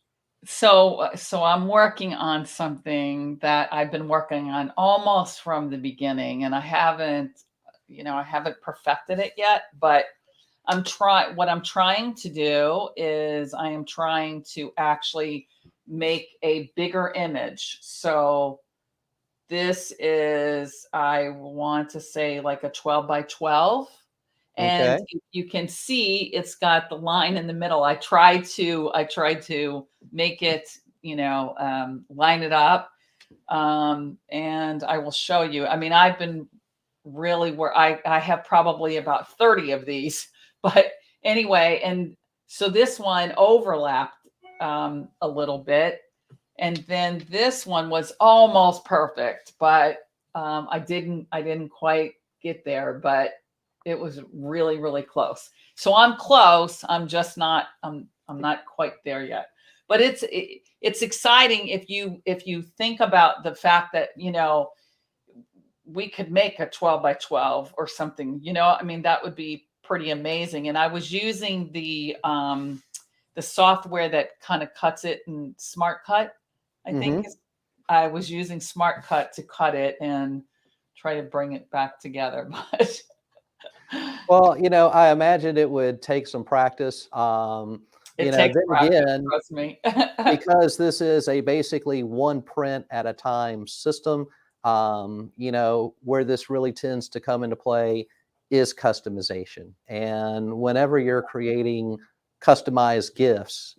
So I'm working on something that I've been working on almost from the beginning, and I haven't perfected it yet, but what I'm trying to do is I am trying to actually make a bigger image. So this is, I want to say, like a 12 by 12. And Okay. you can see it's got the line in the middle. I tried to make it, line it up. And I will show you. I mean, I've been really, where I have probably about 30 of these, but anyway. And so this one overlapped a little bit. And then this one was almost perfect, but I didn't quite get there, but it was really, really close. So I'm close. I'm just not, I'm not quite there yet. But it's exciting if you think about the fact that, we could make a 12 by 12 or something, I mean, that would be pretty amazing. And I was using the the software that kind of cuts it in Smart Cut. I think I was using Smart Cut to cut it and try to bring it back together. But Well, I imagine it would take some practice. it takes Then practice, again, trust me. because this is a basically one print at a time system, where this really tends to come into play is customization. And whenever you're creating customized gifts,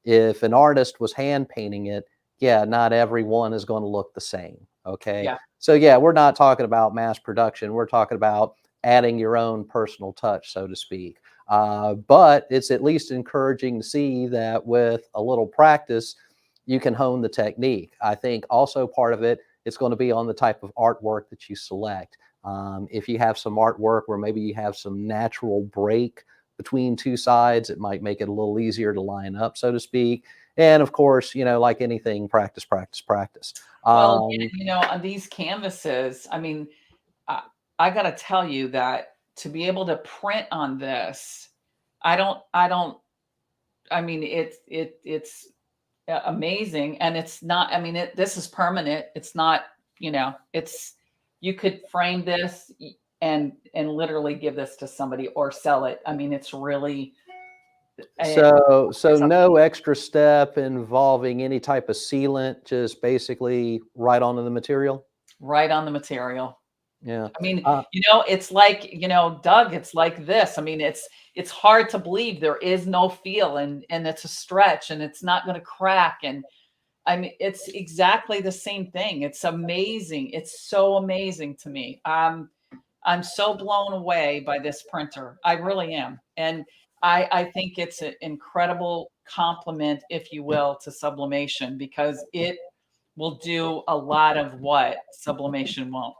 if an artist was hand painting it, yeah, not everyone is going to look the same. Okay. Yeah. So yeah, we're not talking about mass production. We're talking about adding your own personal touch, so to speak. But it's at least encouraging to see that with a little practice, you can hone the technique. I think also part of it's going to be on the type of artwork that you select. If you have some artwork where maybe you have some natural break between two sides, it might make it a little easier to line up, so to speak. And of course, like anything, practice, practice, practice. Well, on these canvases, I mean, I got to tell you that to be able to print on this, I mean, it's amazing. And it's not, I mean, this is permanent. It's not, you could frame this and literally give this to somebody or sell it. I mean, it's really, so no extra step involving any type of sealant, just basically right onto the material. Right on the material. Yeah. I mean, it's like, Doug, it's like this. I mean, it's hard to believe there is no feel and it's a stretch and it's not going to crack. And I mean, it's exactly the same thing. It's amazing. It's so amazing to me. I'm so blown away by this printer. I really am. And I think it's an incredible compliment, if you will, to sublimation, because it will do a lot of what sublimation won't.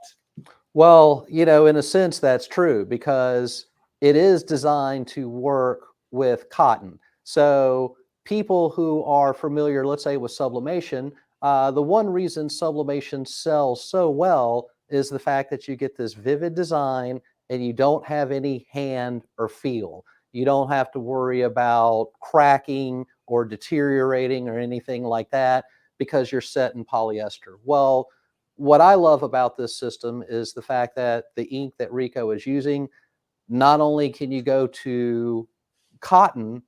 Well, in a sense, that's true because it is designed to work with cotton. So people who are familiar, let's say, with sublimation, the one reason sublimation sells so well is the fact that you get this vivid design and you don't have any hand or feel. You don't have to worry about cracking or deteriorating or anything like that because you're set in polyester. Well, what I love about this system is the fact that the ink that RICOH is using, not only can you go to cotton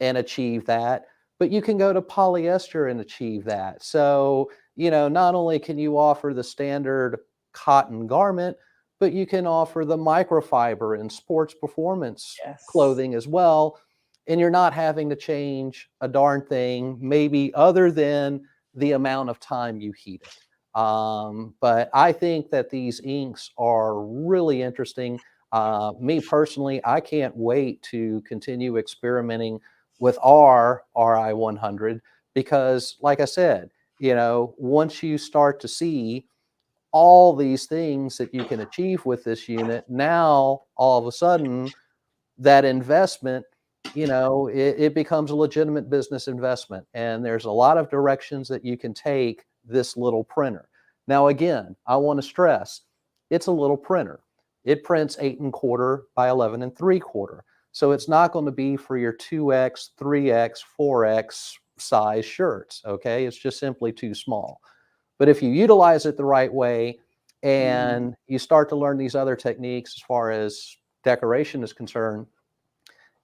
and achieve that, but you can go to polyester and achieve that. So, not only can you offer the standard cotton garment, but you can offer the microfiber and sports performance clothing as well. And you're not having to change a darn thing, maybe other than the amount of time you heat it. But I think that these inks are really interesting. Me personally, I can't wait to continue experimenting with our RI 100 because, like I said, once you start to see all these things that you can achieve with this unit, now all of a sudden that investment, it becomes a legitimate business investment. And there's a lot of directions that you can take this little printer. Now, again, I want to stress, it's a little printer. It prints 8 1/4 by 11 3/4. So it's not going to be for your 2X, 3X, 4X size shirts. Okay. It's just simply too small. But if you utilize it the right way and you start to learn these other techniques as far as decoration is concerned,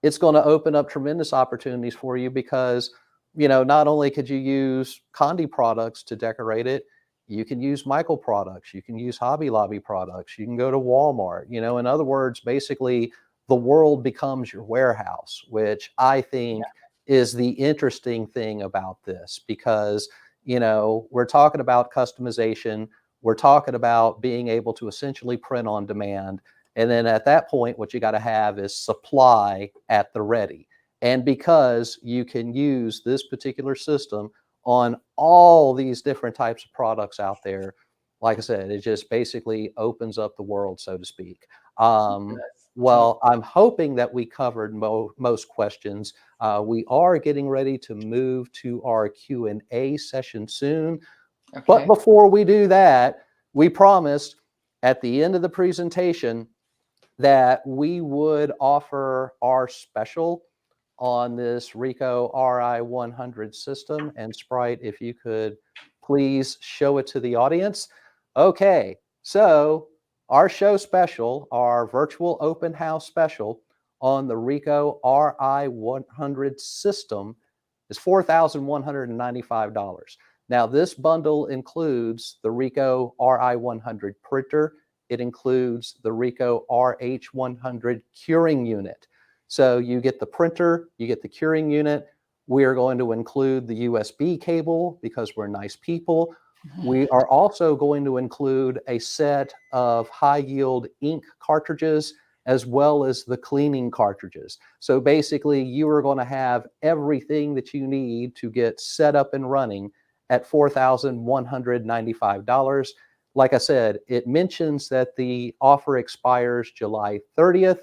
it's going to open up tremendous opportunities for you because, not only could you use Condé products to decorate it, you can use Michael products, you can use Hobby Lobby products, you can go to Walmart. In other words, basically the world becomes your warehouse, which I think is the interesting thing about this because, we're talking about customization. We're talking about being able to essentially print on demand. And then at that point, what you got to have is supply at the ready. And because you can use this particular system on all these different types of products out there, like I said, it just basically opens up the world, so to speak. Well, I'm hoping that we covered most questions. We are getting ready to move to our Q&A session soon. Okay. But before we do that, we promised at the end of the presentation that we would offer our special on this RICOH Ri 100 system. And Sprite, if you could please show it to the audience. Okay, so our show special, our virtual open house special on the RICOH Ri 100 system is $4,195. Now, this bundle includes the RICOH Ri 100 printer. It includes the RICOH RH 100 curing unit. So you get the printer, you get the curing unit. We are going to include the USB cable because we're nice people. We are also going to include a set of high yield ink cartridges as well as the cleaning cartridges. So basically you are going to have everything that you need to get set up and running at $4,195. Like I said, it mentions that the offer expires July 30th,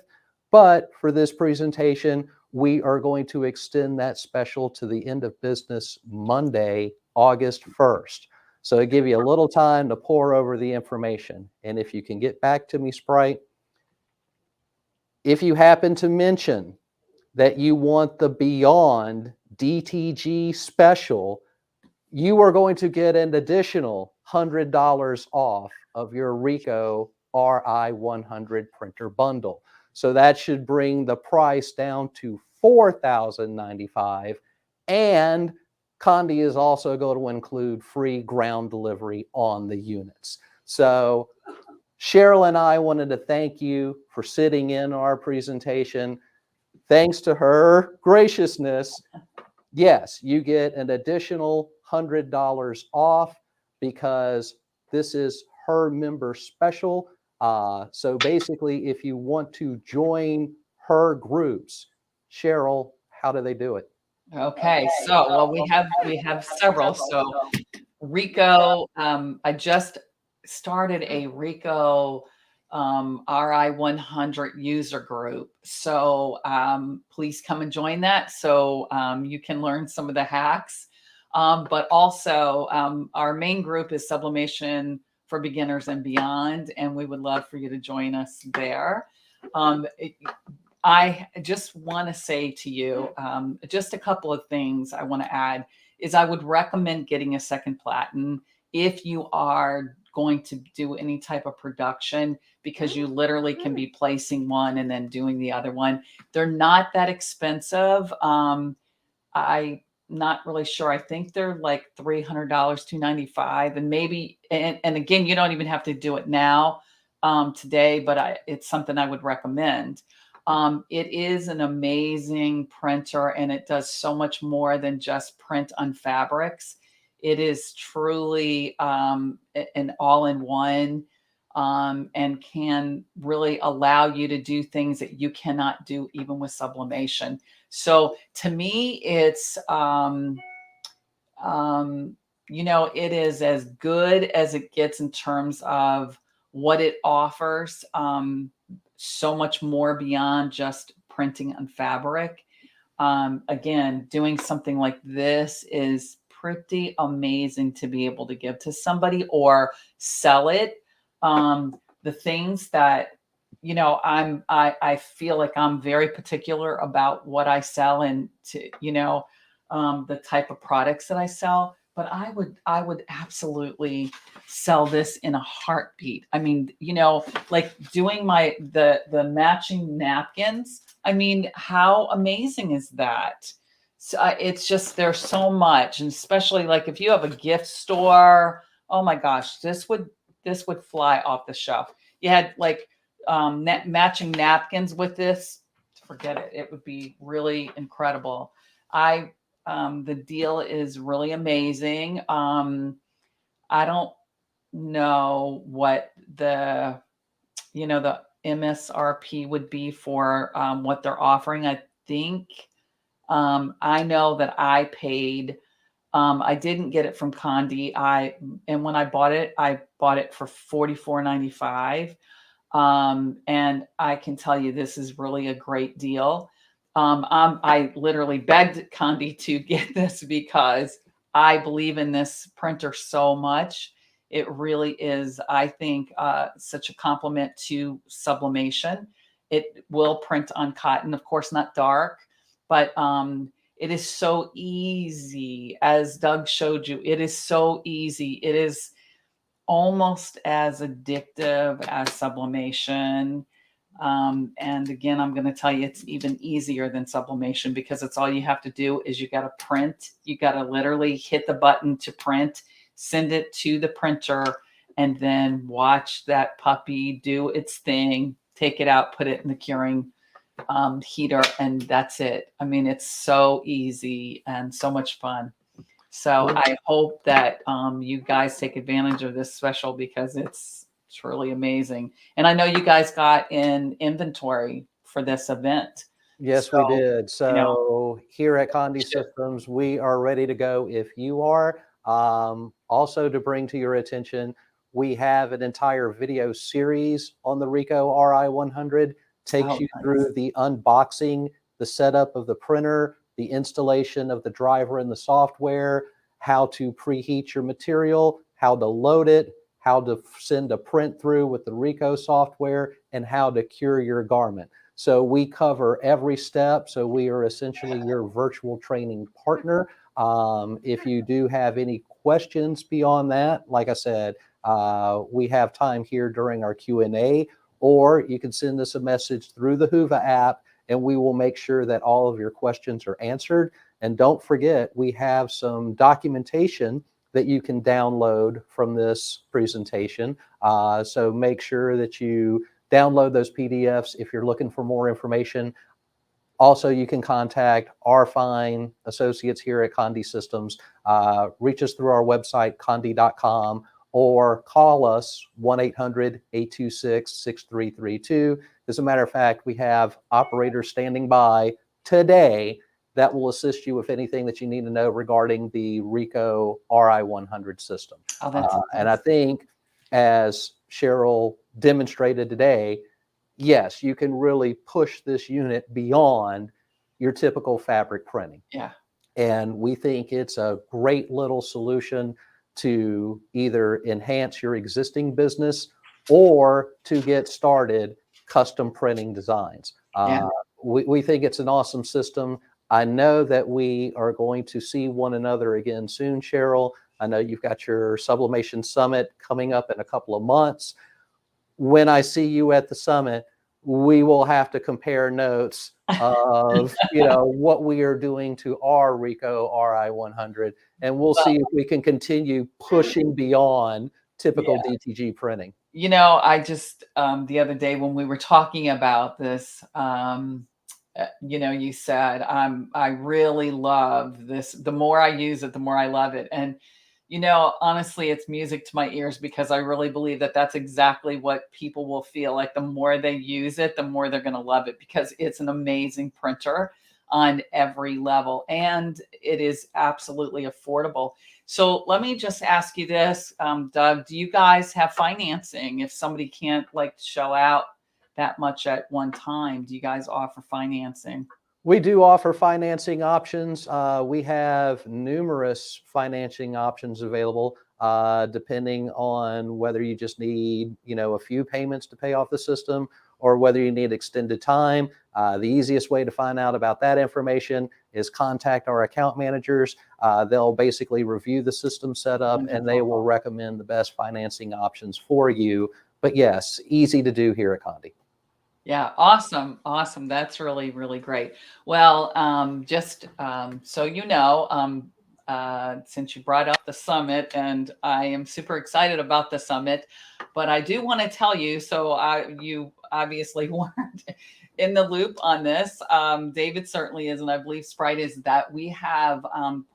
but for this presentation, we are going to extend that special to the end of business Monday, August 1st. So it give you a little time to pour over the information. And if you can get back to me, Sprite, if you happen to mention that you want the Beyond DTG special, you are going to get an additional $100 off of your RICOH Ri 100 printer bundle. So that should bring the price down to $4,095. And Condé is also going to include free ground delivery on the units. So Cheryl and I wanted to thank you for sitting in our presentation. Thanks to her graciousness, yes, you get an additional $100 off because this is her member special. So basically, if you want to join her groups, Cheryl, how do they do it? Okay, so well, we have several. So RICOH, I just started a RICOH Ri 100 user group. So please come and join that so you can learn some of the hacks. But also our main group is Sublimation for Beginners and Beyond, and we would love for you to join us there. I just want to say to you, just a couple of things I want to add is I would recommend getting a second platen if you are going to do any type of production, because you literally can be placing one and then doing the other one. They're not that expensive. I'm not really sure. I think they're like $300, $295, and maybe, and again, you don't even have to do it now today, but it's something I would recommend. It is an amazing printer, and it does so much more than just print on fabrics. It is truly an all-in-one and can really allow you to do things that you cannot do even with sublimation. So to me, it's, it is as good as it gets in terms of what it offers. So much more beyond just printing on fabric. Again, doing something like this is pretty amazing to be able to give to somebody or sell it. The things that, I feel like I'm very particular about what I sell and to, the type of products that I sell. But I would absolutely sell this in a heartbeat. I mean, like doing the matching napkins. I mean, how amazing is that? So it's just, there's so much, and especially like if you have a gift store, oh my gosh, this would fly off the shelf. You had like matching napkins with this, forget it. It would be really incredible. The deal is really amazing. I don't know what the MSRP would be for what they're offering. I think I know that I paid. I didn't get it from Condé. And when I bought it for $44.95. And I can tell you this is really a great deal. I literally begged Condé to get this because I believe in this printer so much. It really is, I think, such a compliment to sublimation. It will print on cotton, of course, not dark. but it is so easy, as Doug showed you. It is so easy. It is almost as addictive as sublimation. And again, I'm going to tell you, it's even easier than sublimation, because it's all you have to do is you got to print. You got to literally hit the button to print, send it to the printer, and then watch that puppy do its thing, take it out, put it in the curing heater, and that's it. I mean, it's so easy and so much fun. So I hope that you guys take advantage of this special, because it's really amazing. And I know you guys got in inventory for this event. Yes, So, we did. So you know, here at Condé Systems, we are ready to go if you are. Also to bring to your attention, we have an entire video series on the RICOH Ri 100. Takes you through the unboxing, the setup of the printer, the installation of the driver and the software, how to preheat your material, how to load it, how to send a print through with the RICOH software, and how to cure your garment. So we cover every step. So we are essentially your virtual training partner. If you do have any questions beyond that, like I said, we have time here during our Q&A, or you can send us a message through the Whova app, and we will make sure that all of your questions are answered. And don't forget, we have some documentation that you can download from this presentation. So make sure that you download those PDFs if you're looking for more information. Also, you can contact our fine associates here at Condé Systems. Reach us through our website, conde.com, or call us 1-800-826-6332. As a matter of fact, we have operators standing by today that will assist you with anything that you need to know regarding the RICOH Ri 100 system. And I think, as Cheryl demonstrated today, yes, you can really push this unit beyond your typical fabric printing. Yeah. And we think it's a great little solution to either enhance your existing business or to get started custom printing designs. We think it's an awesome system. I know that we are going to see one another again soon, Cheryl. I know you've got your Sublimation Summit coming up in a couple of months. When I see you at the summit, we will have to compare notes of what we are doing to our RICOH Ri 100, and we'll see if we can continue pushing beyond typical DTG printing. You know, I just the other day when we were talking about this, you said I really love this. The more I use it, the more I love it. And honestly, it's music to my ears, because I really believe that that's exactly what people will feel like. The more they use it, the more they're going to love it, because it's an amazing printer on every level, and it is absolutely affordable. So let me just ask you this, Doug, do you guys have financing? If somebody can't shell out that much at one time, do you guys offer financing? We do offer financing options. We have numerous financing options available, depending on whether you just need, a few payments to pay off the system, or whether you need extended time. The easiest way to find out about that information is contact our account managers. They'll basically review the system setup, and they will recommend the best financing options for you. But yes, easy to do here at Condé. Yeah, awesome. Awesome. That's really, really great. Well, just so you know, since you brought up the summit, and I am super excited about the summit, but I do want to tell you, so you obviously weren't in the loop on this. David certainly is, and I believe Sprite is, that we have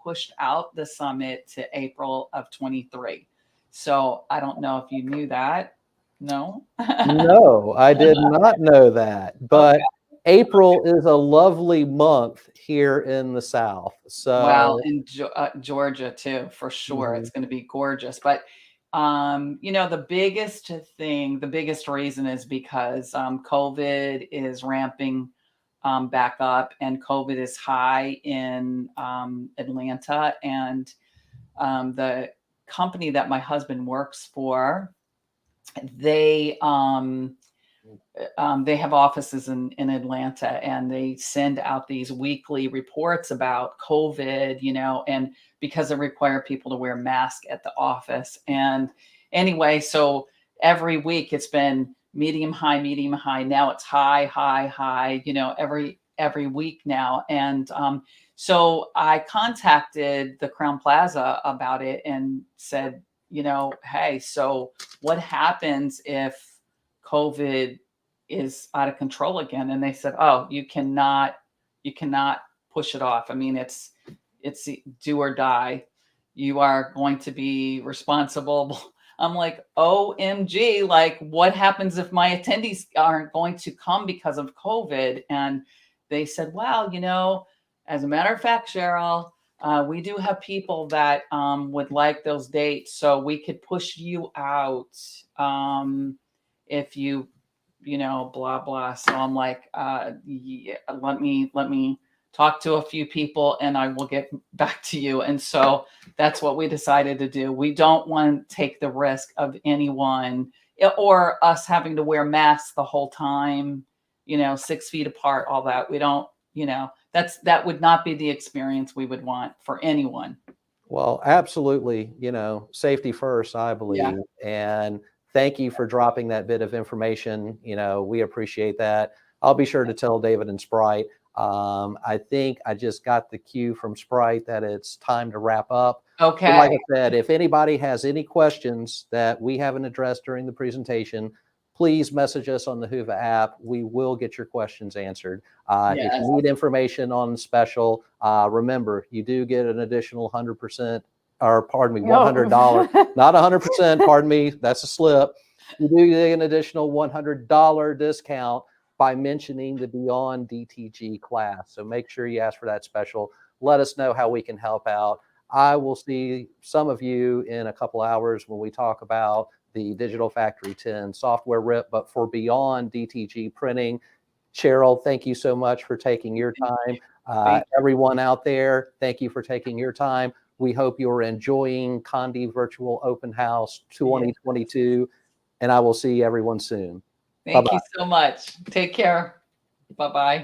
pushed out the summit to April of 23. So I don't know if you knew that. No? No, I did not know that, but April is a lovely month here in the South. So, well, in Georgia too, for sure. It's going to be gorgeous. But, the biggest reason is because COVID is ramping back up, and COVID is high in Atlanta. And the company that my husband works for, they they have offices in Atlanta, and they send out these weekly reports about COVID, and because they require people to wear masks at the office. And anyway, so every week it's been medium, high, medium, high. Now it's high, high, high, every week now. And so I contacted the Crown Plaza about it and said, hey, so what happens if COVID is out of control again? And they said, oh, you cannot push it off. I mean, it's do or die. You are going to be responsible. I'm like, OMG, like what happens if my attendees aren't going to come because of COVID? And they said, well, as a matter of fact, Cheryl, we do have people that would like those dates, so we could push you out if you, blah, blah. So I'm like, yeah, let me talk to a few people and I will get back to you. And so that's what we decided to do. We don't want to take the risk of anyone or us having to wear masks the whole time, 6 feet apart, all that. We don't, that would not be the experience we would want for anyone. Well, absolutely. Safety first, I believe. Yeah. And thank you for dropping that bit of information. We appreciate that. I'll be sure to tell David and Sprite. I think I just got the cue from Sprite that it's time to wrap up. Okay. But like I said, if anybody has any questions that we haven't addressed during the presentation, please message us on the Whova app. We will get your questions answered. If you need information on the special, remember, you do get an additional 100%, or pardon me, $100, not 100%, pardon me, that's a slip. You do get an additional $100 discount by mentioning the Beyond DTG class. So make sure you ask for that special. Let us know how we can help out. I will see some of you in a couple hours when we talk about the Digital Factory 10 software rip. But for Beyond DTG printing, Cheryl, thank you so much for taking your time. Everyone out there, thank you for taking your time. We hope you're enjoying Condé Virtual Open House 2022, and I will see everyone soon. Thank you so much. Take care. Bye-bye.